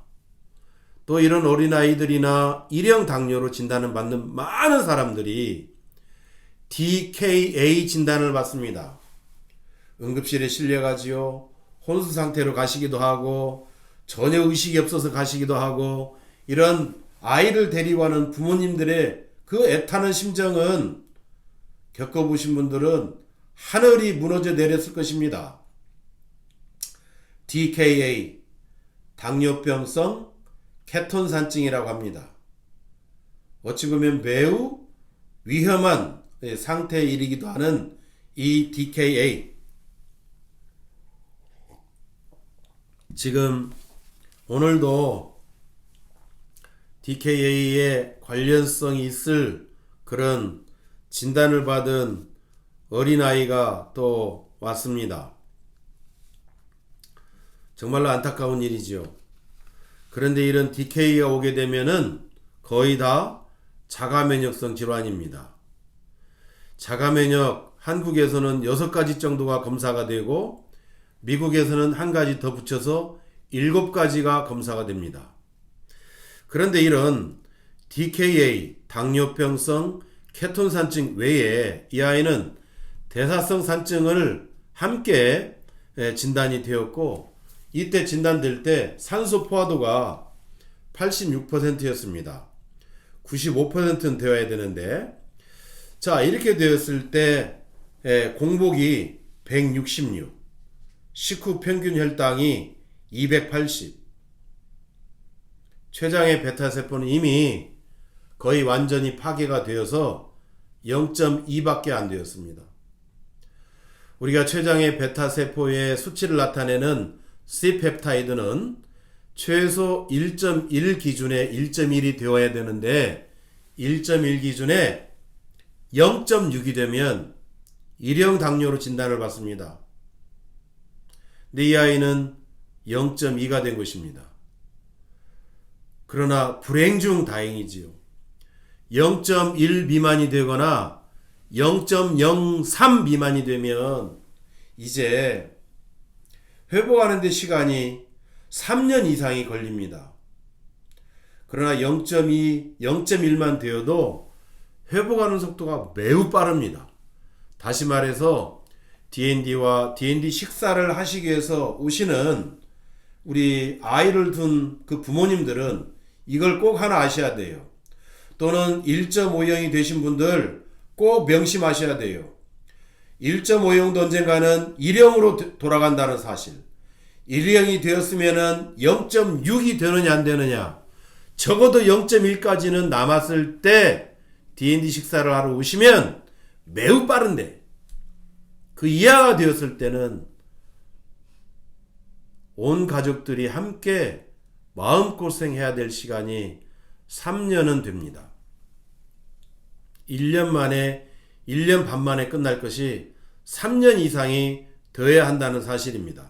또 이런 어린아이들이나 일형 당뇨로 진단을 받는 많은 사람들이 DKA 진단을 받습니다. 응급실에 실려가지요. 혼수 상태로 가시기도 하고 전혀 의식이 없어서 가시기도 하고, 이런 아이를 데리고 가는 부모님들의 그 애타는 심정은 겪어보신 분들은 하늘이 무너져 내렸을 것입니다. DKA, 당뇨병성 케톤산증이라고 합니다. 어찌 보면 매우 위험한 상태에 이르기도 하는 이 DKA. 지금 오늘도 DKA에 관련성이 있을 그런 진단을 받은 어린아이가 또 왔습니다. 정말로 안타까운 일이지요. 그런데 이런 DKA가 오게 되면은 거의 다 자가면역성 질환입니다. 자가면역, 한국에서는 6가지 정도가 검사가 되고 미국에서는 한 가지 더 붙여서 7가지가 검사가 됩니다. 그런데 이런 DKA, 당뇨병성 케톤산증 외에 이 아이는 대사성 산증을 함께 진단이 되었고, 이때 진단될 때 산소 포화도가 86%였습니다. 95%는 되어야 되는데, 자, 이렇게 되었을 때 공복이 166, 식후 평균 혈당이 280, 췌장의 베타세포는 이미 거의 완전히 파괴가 되어서 0.2밖에 안 되었습니다. 우리가 췌장의 베타세포의 수치를 나타내는 C펩타이드는 최소 1.1 기준에 1.1이 되어야 되는데 1.1 기준에 0.6이 되면 일형 당뇨로 진단을 받습니다. 근데 이 아이는 0.2가 된 것입니다. 그러나 불행 중 다행이지요. 0.1 미만이 되거나 0.03 미만이 되면 이제 회복하는 데 시간이 3년 이상이 걸립니다. 그러나 0.2, 0.1만 되어도 회복하는 속도가 매우 빠릅니다. 다시 말해서 D&D와 D&D 식사를 하시기 위해서 오시는 우리 아이를 둔 그 부모님들은 이걸 꼭 하나 아셔야 돼요. 또는 1.5형이 되신 분들 꼭 명심하셔야 돼요. 1.5형도 언젠가는 1형으로 돌아간다는 사실. 1형이 되었으면은 0.6이 되느냐 안 되느냐. 적어도 0.1까지는 남았을 때 D&D 식사를 하러 오시면 매우 빠른데 그 이하가 되었을 때는 온 가족들이 함께 마음고생해야 될 시간이 3년은 됩니다. 1년 만에 1년 반 만에 끝날 것이 3년 이상이 더해야 한다는 사실입니다.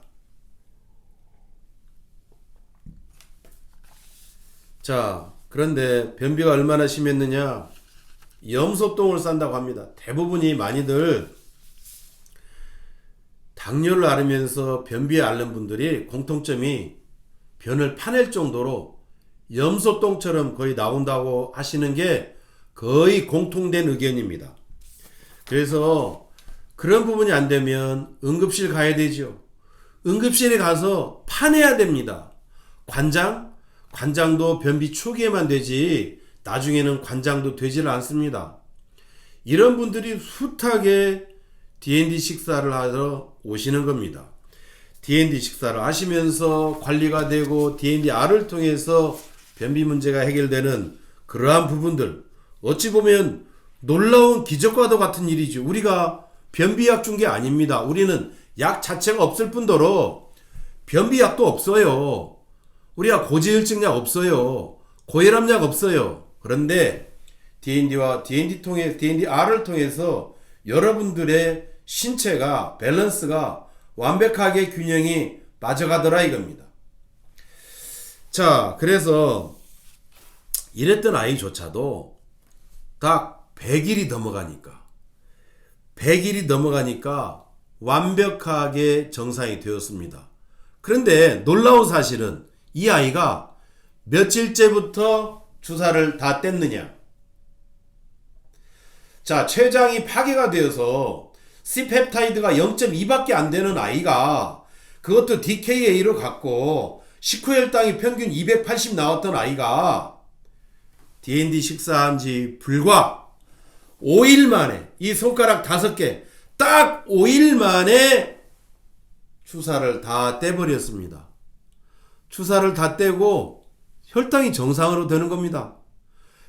자, 그런데 변비가 얼마나 심했느냐? 염소똥을 싼다고 합니다. 대부분이 많이들 당뇨를 앓으면서 변비에 앓는 분들이 공통점이 변을 파낼 정도로 염소똥처럼 거의 나온다고 하시는 게 거의 공통된 의견입니다. 그래서 그런 부분이 안 되면 응급실 가야 되죠. 응급실에 가서 파내야 됩니다. 관장도 변비 초기에만 되지 나중에는 관장도 되질 않습니다. 이런 분들이 숱하게 D&D 식사를 하러 오시는 겁니다. D&D 식사를 하시면서 관리가 되고 D&DR을 통해서 변비 문제가 해결되는 그러한 부분들, 어찌 보면 놀라운 기적과도 같은 일이죠. 우리가 변비약 준 게 아닙니다. 우리는 약 자체가 없을 뿐더러 변비약도 없어요. 우리가 고지혈증약 없어요. 고혈압약 없어요. 그런데 D&D와 D&DR을 통해서 여러분들의 신체가 밸런스가 완벽하게 균형이 맞아가더라 이겁니다. 자, 그래서 이랬던 아이조차도 딱 100일이 넘어가니까 완벽하게 정상이 되었습니다. 그런데 놀라운 사실은 이 아이가 며칠째부터 주사를 다 뗐느냐. 자, 췌장이 파괴가 되어서 C펩타이드가 0.2밖에 안 되는 아이가, 그것도 DKA로 갖고 식후혈당이 평균 280 나왔던 아이가 D&D 식사한 지 불과 5일 만에, 이 손가락 5개 딱 5일 만에 주사를 다 떼버렸습니다. 주사를 다 떼고 혈당이 정상으로 되는 겁니다.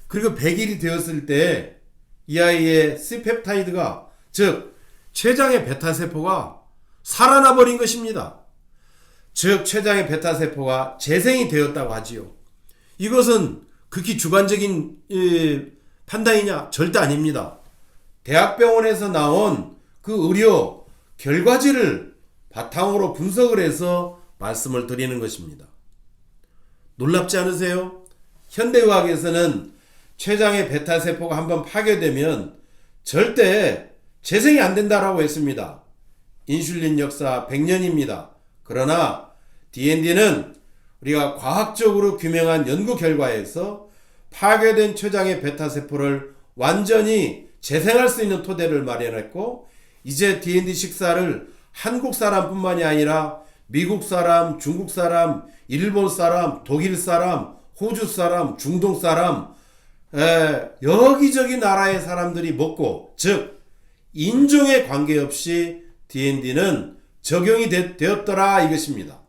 그리고 100일이 되었을 때 이 아이의 C펩타이드가, 즉 췌장의 베타세포가 살아나 버린 것입니다. 즉 췌장의 베타세포가 재생이 되었다고 하지요. 이것은 극히 주관적인 판단이냐? 절대 아닙니다. 대학병원에서 나온 그 의료 결과지를 바탕으로 분석을 해서 말씀을 드리는 것입니다. 놀랍지 않으세요? 현대의학에서는 췌장의 베타세포가 한번 파괴되면 절대 재생이 안 된다라고 했습니다. 인슐린 역사 100년입니다. 그러나 D&D는 우리가 과학적으로 규명한 연구 결과에서 파괴된 췌장의 베타세포를 완전히 재생할 수 있는 토대를 마련했고, 이제 D&D 식사를 한국 사람뿐만이 아니라 미국 사람, 중국 사람, 일본 사람, 독일 사람, 호주 사람, 중동 사람, 여기저기 나라의 사람들이 먹고, 즉 인종에 관계없이 D&D는 적용이 되었더라 이것입니다.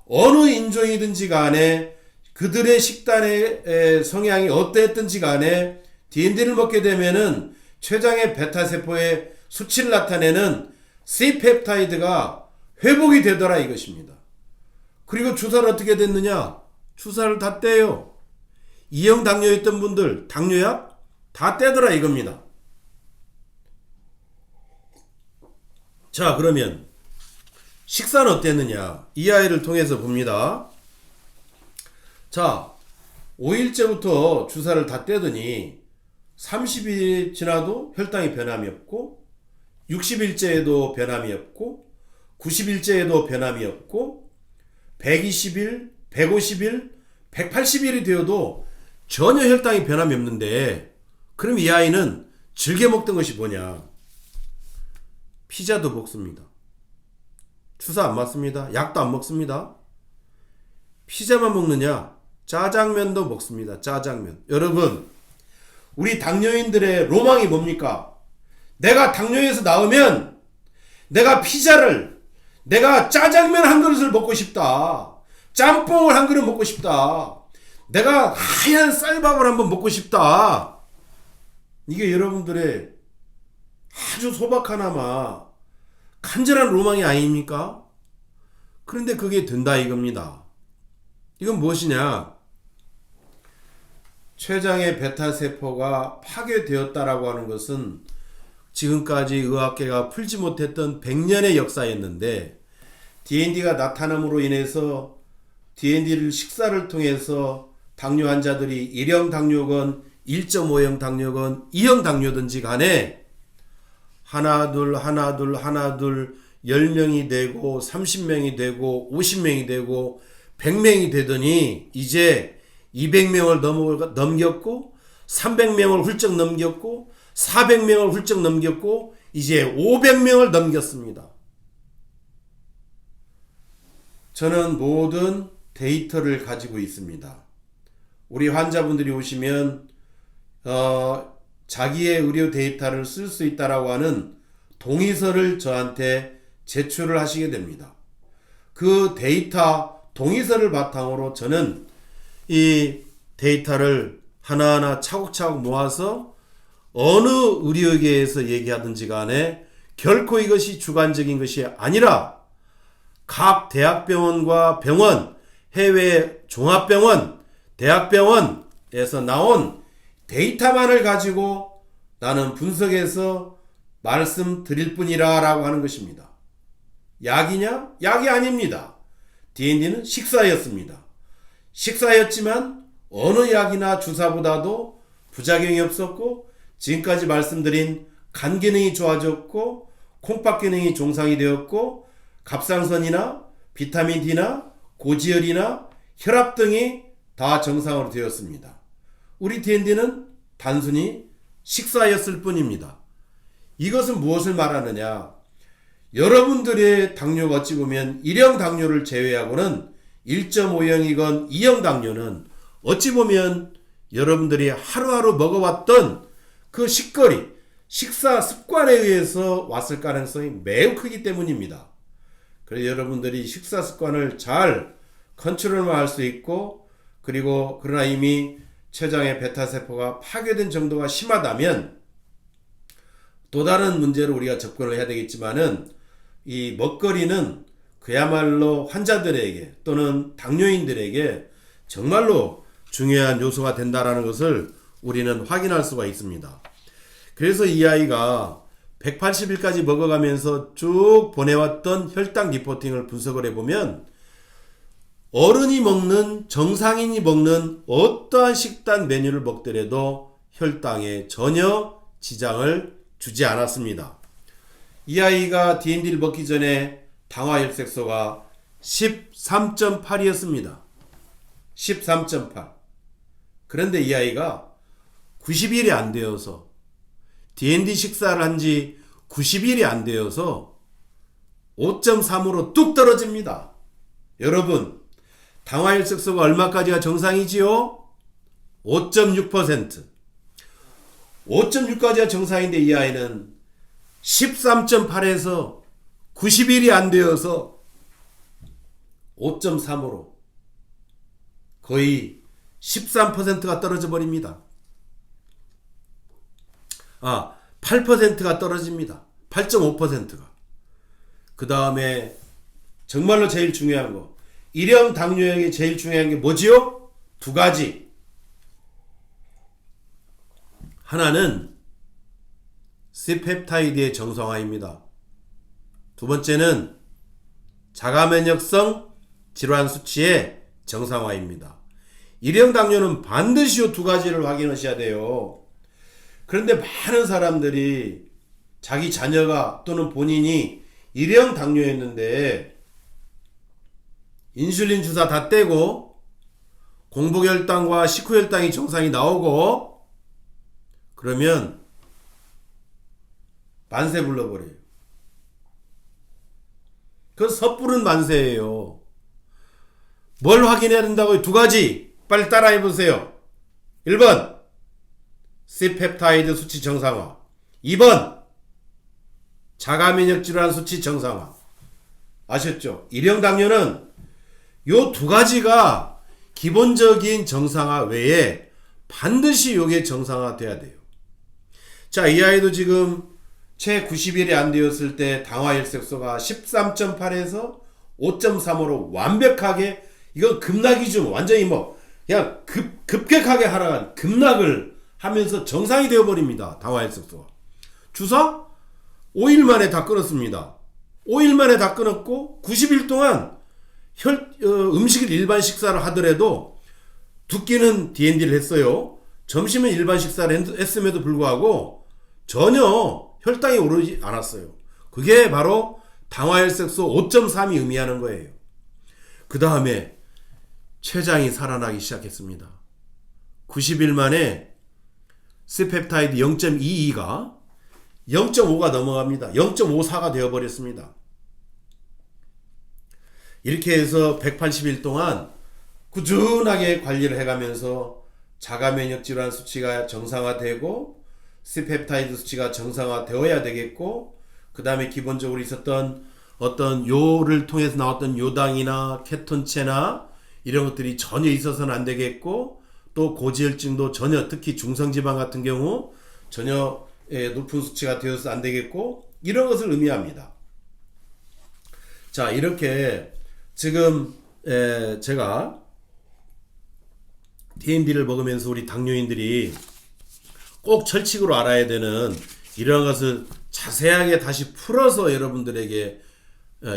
어느 인종이든지 간에 그들의 식단의 성향이 어땠든지 간에 D&D를 먹게 되면은 췌장의 베타세포의 수치를 나타내는 C펩타이드가 회복이 되더라 이것입니다. 그리고 주사를 어떻게 됐느냐? 주사를 다 떼요. 2형 당뇨였던 분들 당뇨약 다 떼더라 이겁니다. 자, 그러면 식사는 어땠느냐? 이 아이를 통해서 봅니다. 자, 5일째부터 주사를 다 떼더니 30일 지나도 혈당이 변함이 없고, 60일째에도 변함이 없고, 90일째에도 변함이 없고, 120일, 150일, 180일이 되어도 전혀 혈당이 변함이 없는데, 그럼 이 아이는 즐겨 먹던 것이 뭐냐? 피자도 먹습니다. 주사 안 맞습니다. 약도 안 먹습니다. 피자만 먹느냐? 짜장면도 먹습니다. 짜장면. 여러분, 우리 당뇨인들의 로망이 뭡니까? 내가 당뇨에서 나오면 내가 피자를, 내가 짜장면 한 그릇을 먹고 싶다. 짬뽕을 한 그릇 먹고 싶다. 내가 하얀 쌀밥을 한번 먹고 싶다. 이게 여러분들의 아주 소박하나마 간절한 로망이 아닙니까? 그런데 그게 된다 이겁니다. 이건 무엇이냐? 췌장의 베타세포가 파괴되었다라고 하는 것은 지금까지 의학계가 풀지 못했던 100년의 역사였는데 DND가 나타남으로 인해서 DND를 식사를 통해서 당뇨 환자들이 1형 당뇨건 1.5형 당뇨건 2형 당뇨든지 간에 하나 둘 10명이 되고 30명이 되고 50명이 되고 100명이 되더니 이제 200명을 넘겼고 300명을 훌쩍 넘겼고 400명을 훌쩍 넘겼고 이제 500명을 넘겼습니다. 저는 모든 데이터를 가지고 있습니다. 우리 환자분들이 오시면 자기의 의료 데이터를 쓸 수 있다라고 하는 동의서를 저한테 제출을 하시게 됩니다. 그 데이터 동의서를 바탕으로 저는 이 데이터를 하나하나 차곡차곡 모아서 어느 의료계에서 얘기하든지 간에 결코 이것이 주관적인 것이 아니라 각 대학병원과 병원, 해외 종합병원, 대학병원에서 나온 데이터만을 가지고 나는 분석해서 말씀드릴 뿐이라 라고 하는 것입니다. 약이냐? 약이 아닙니다. DND는 식사였습니다. 식사였지만 어느 약이나 주사보다도 부작용이 없었고 지금까지 말씀드린 간 기능이 좋아졌고 콩팥 기능이 정상이 되었고 갑상선이나 비타민 D나 고지혈이나 혈압 등이 다 정상으로 되었습니다. 우리 DND는 단순히 식사였을 뿐입니다. 이것은 무엇을 말하느냐? 여러분들의 당뇨가 어찌 보면 1형 당뇨를 제외하고는 1.5형이건 2형 당뇨는 어찌 보면 여러분들이 하루하루 먹어왔던 그 식거리, 식사 습관에 의해서 왔을 가능성이 매우 크기 때문입니다. 그래서 여러분들이 식사 습관을 잘 컨트롤만 할 수 있고 그리고 그러나 이미 췌장의 베타세포가 파괴된 정도가 심하다면 또 다른 문제로 우리가 접근을 해야 되겠지만은 이 먹거리는 그야말로 환자들에게 또는 당뇨인들에게 정말로 중요한 요소가 된다라는 것을 우리는 확인할 수가 있습니다. 그래서 이 아이가 180일까지 먹어가면서 쭉 보내왔던 혈당 리포팅을 분석을 해보면 어른이 먹는 정상인이 먹는 어떠한 식단 메뉴를 먹더라도 혈당에 전혀 지장을 주지 않았습니다. 이 아이가 DND를 먹기 전에 당화혈색소가 13.8이었습니다. 13.8. 그런데 이 아이가 90일이 안 되어서 DND 식사를 한 지 90일이 안 되어서 5.3으로 뚝 떨어집니다. 여러분, 당화혈색소가 얼마까지가 정상이지요? 5.6%. 5.6까지가 정상인데 이 아이는 13.8에서 90일이 안 되어서 5.3으로 거의 13%가 떨어져 버립니다. 8%가 떨어집니다. 8.5%가. 그 다음에 정말로 제일 중요한 거. 1형 당뇨에게 제일 중요한 게 뭐지요? 두 가지. 하나는 C펩타이드의 정상화입니다. 두 번째는 자가면역성 질환 수치의 정상화입니다. 1형 당뇨는 반드시 이 두 가지를 확인하셔야 돼요. 그런데 많은 사람들이 자기 자녀가 또는 본인이 1형 당뇨였는데 인슐린 주사 다 떼고 공복혈당과 식후혈당이 정상이 나오고 그러면 만세 불러버려요. 그건 섣부른 만세예요. 뭘 확인해야 된다고요? 두 가지 빨리 따라해 보세요. 1번 C펩타이드 수치 정상화. 2번 자가면역 질환 수치 정상화. 아셨죠? 일형 당뇨는 요 두 가지가 기본적인 정상화 외에 반드시 요게 정상화 돼야 돼요. 자, 이 아이도 지금 채 90일이 안 되었을 때 당화혈색소가 13.8에서 5.3으로 완벽하게, 이건 급락이죠. 완전히 뭐 그냥 급격하게 하락한 급락을 하면서 정상이 되어버립니다. 당화혈색소가. 주사 5일 만에 다 끊었습니다. 5일 만에 다 끊었고 90일 동안 음식을 일반 식사를 하더라도 두 끼는 D&D를 했어요. 점심은 일반 식사를 했음에도 불구하고 전혀 혈당이 오르지 않았어요. 그게 바로 당화혈색소 5.3이 의미하는 거예요. 그 다음에 췌장이 살아나기 시작했습니다. 90일 만에 C펩타이드 0.22가 0.5가 넘어갑니다. 0.54가 되어버렸습니다. 이렇게 해서 180일 동안 꾸준하게 관리를 해가면서 자가면역질환 수치가 정상화되고 C펩타이드 수치가 정상화되어야 되겠고, 그 다음에 기본적으로 있었던 어떤 요를 통해서 나왔던 요당이나 케톤체나 이런 것들이 전혀 있어서는 안 되겠고, 또 고지혈증도 전혀, 특히 중성지방 같은 경우 전혀 높은 수치가 되어서 안 되겠고, 이런 것을 의미합니다. 자, 이렇게 지금 제가 D&D를 먹으면서 우리 당뇨인들이 꼭 철칙으로 알아야 되는 이런 것을 자세하게 다시 풀어서 여러분들에게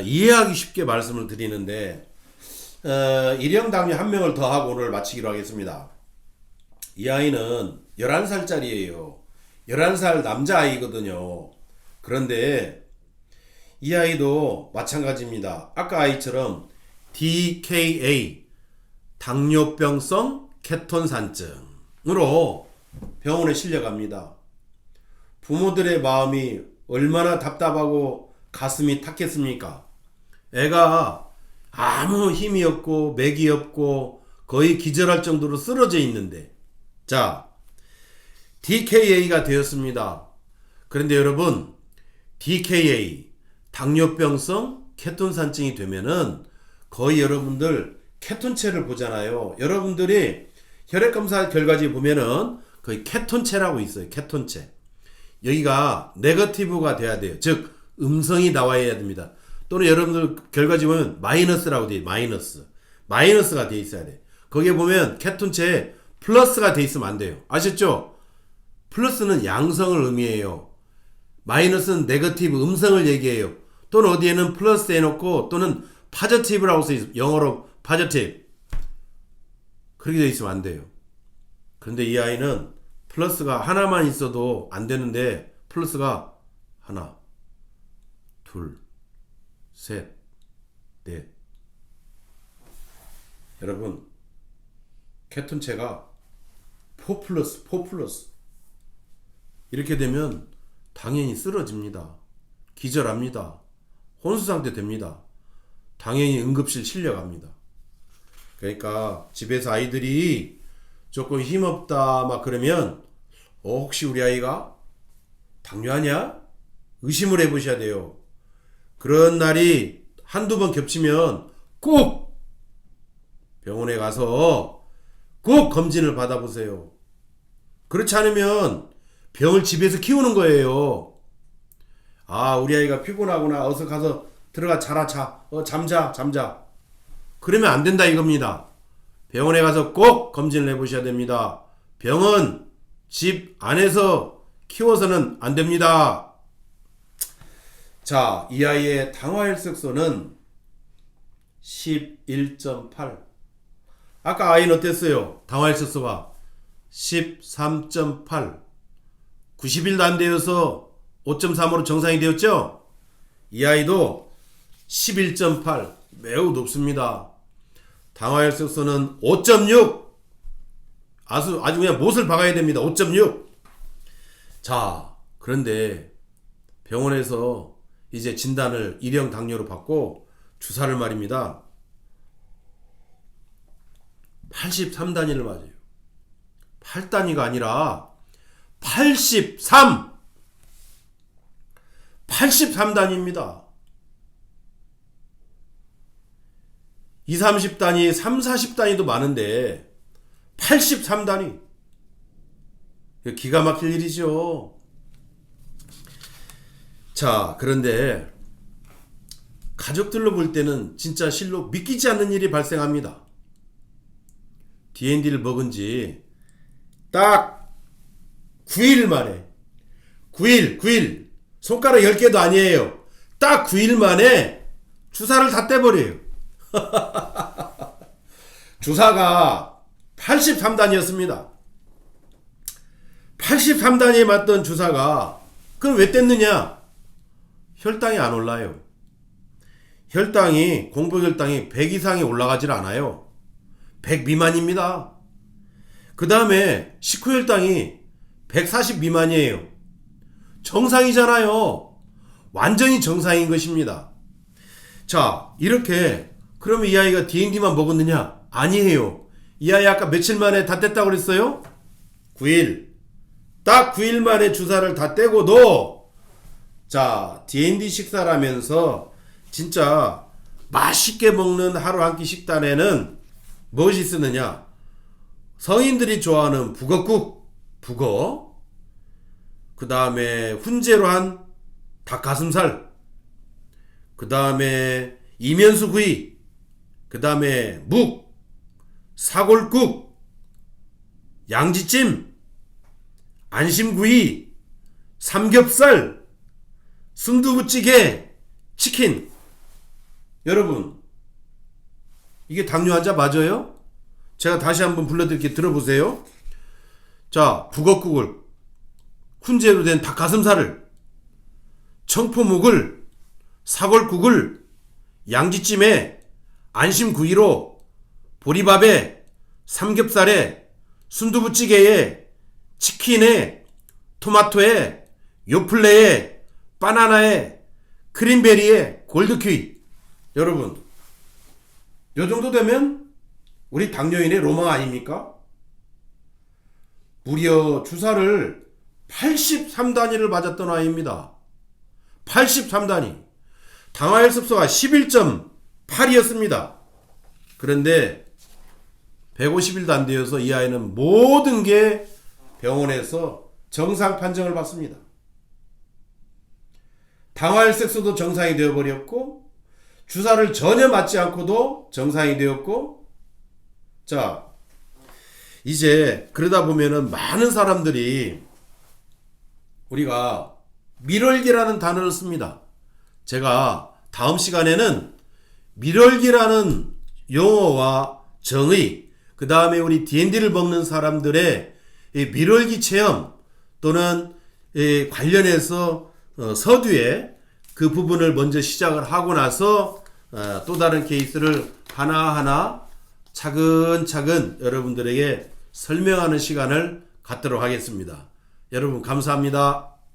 이해하기 쉽게 말씀을 드리는데, 일형 당뇨 한 명을 더 하고 오늘 마치기로 하겠습니다. 이 아이는 11살짜리예요. 11살 남자아이거든요. 그런데 이 아이도 마찬가지입니다. 아까 아이처럼 DKA, 당뇨병성 케톤산증으로 병원에 실려갑니다. 부모들의 마음이 얼마나 답답하고 가슴이 탁했습니까? 애가 아무 힘이 없고 맥이 없고 거의 기절할 정도로 쓰러져 있는데, 자, DKA가 되었습니다. 그런데 여러분, DKA, 당뇨병성 케톤산증이 되면은 거의 여러분들 케톤체를 보잖아요. 여러분들이 혈액검사 결과지 보면은 거의 케톤체라고 있어요. 케톤체. 여기가 네거티브가 돼야 돼요. 즉 음성이 나와야 됩니다. 또는 여러분들 결과지 보면 마이너스라고 돼요. 마이너스가 돼 있어야 돼. 거기에 보면 케톤체에 플러스가 돼 있으면 안 돼요. 아셨죠? 플러스는 양성을 의미해요. 마이너스는 네거티브, 음성을 얘기해요. 또는 어디에는 플러스 해놓고 또는 파저티브라고 써있어요. 영어로 파저티브. 그렇게 돼 있으면 안 돼요. 그런데 이 아이는 플러스가 하나만 있어도 안 되는데 플러스가 하나, 둘, 셋, 넷. 여러분, 케톤체가 4 플러스 이렇게 되면 당연히 쓰러집니다. 기절합니다. 혼수상태 됩니다. 당연히 응급실 실려갑니다. 그러니까 집에서 아이들이 조금 힘없다 막 그러면 혹시 우리 아이가 당뇨하냐? 의심을 해보셔야 돼요. 그런 날이 한두 번 겹치면 꼭 병원에 가서 꼭 검진을 받아보세요. 그렇지 않으면 병을 집에서 키우는 거예요. 아, 우리 아이가 피곤하구나. 어서 가서 들어가 자라. 잠자. 그러면 안 된다 이겁니다. 병원에 가서 꼭 검진을 해보셔야 됩니다. 병은 집 안에서 키워서는 안 됩니다. 자, 이 아이의 당화혈색소는 11.8. 아까 아이는 어땠어요? 당화혈색소가 13.8. 90일도 안 되어서 5.3으로 정상이 되었죠? 이 아이도 11.8. 매우 높습니다. 당화혈색소는 5.6. 아주 그냥 못을 박아야 됩니다. 5.6. 자, 그런데 병원에서 이제 진단을 일형 당뇨로 받고 주사를 말입니다. 83단위를 맞아요. 8단위가 아니라 83단위입니다. 2, 30단위, 3, 40단위도 많은데 83단위. 기가 막힐 일이죠. 자, 그런데 가족들로 볼 때는 진짜 실로 믿기지 않는 일이 발생합니다. D&D를 먹은 지 딱 9일 만에 9일 손가락 10개도 아니에요. 딱 9일 만에 주사를 다 떼버려요. 주사가 83단이었습니다. 83단위에 맞던 주사가 그럼 왜 뗐느냐? 혈당이 안 올라요. 공복혈당이 100 이상이 올라가질 않아요. 100 미만입니다. 그 다음에 식후혈당이 140 미만이에요. 정상이잖아요. 완전히 정상인 것입니다. 자, 이렇게 그러면 이 아이가 D&D만 먹었느냐? 아니에요. 이 아이 아까 며칠 만에 다 뗐다고 그랬어요? 9일. 딱 9일 만에 주사를 다 떼고도 자, D&D 식사라면서 진짜 맛있게 먹는 하루 한 끼 식단에는 무엇이 쓰느냐? 성인들이 좋아하는 북어국, 북어. 그 다음에 훈제로 한 닭가슴살. 그 다음에 이면수 구이. 그 다음에 묵, 사골국, 양지찜, 안심구이, 삼겹살, 순두부찌개, 치킨. 여러분, 이게 당뇨 환자 맞아요? 제가 다시 한번 불러드릴게요. 들어보세요. 자, 북어국을, 훈제로 된 닭가슴살을, 청포묵을, 사골국을, 양지찜에, 안심구이로, 보리밥에, 삼겹살에, 순두부찌개에, 치킨에, 토마토에, 요플레에, 바나나에, 크림베리에, 골드키위. 여러분, 요 정도 되면 우리 당뇨인의 로망 아닙니까? 무려 주사를 83단위를 맞았던 아이입니다. 83단위. 당화혈색소가 11.8이었습니다. 그런데 150일도 안 되어서 이 아이는 모든 게 병원에서 정상 판정을 받습니다. 당화혈색소도 정상이 되어버렸고 주사를 전혀 맞지 않고도 정상이 되었고, 자, 이제 그러다 보면은 많은 사람들이 우리가 밀월기라는 단어를 씁니다. 제가 다음 시간에는 밀월기라는 용어와 정의, 그 다음에 우리 D&D를 먹는 사람들의 밀월기 체험 또는 관련해서 서두에 그 부분을 먼저 시작을 하고 나서 또 다른 케이스를 하나하나 차근차근 여러분들에게 설명하는 시간을 갖도록 하겠습니다. 여러분 감사합니다.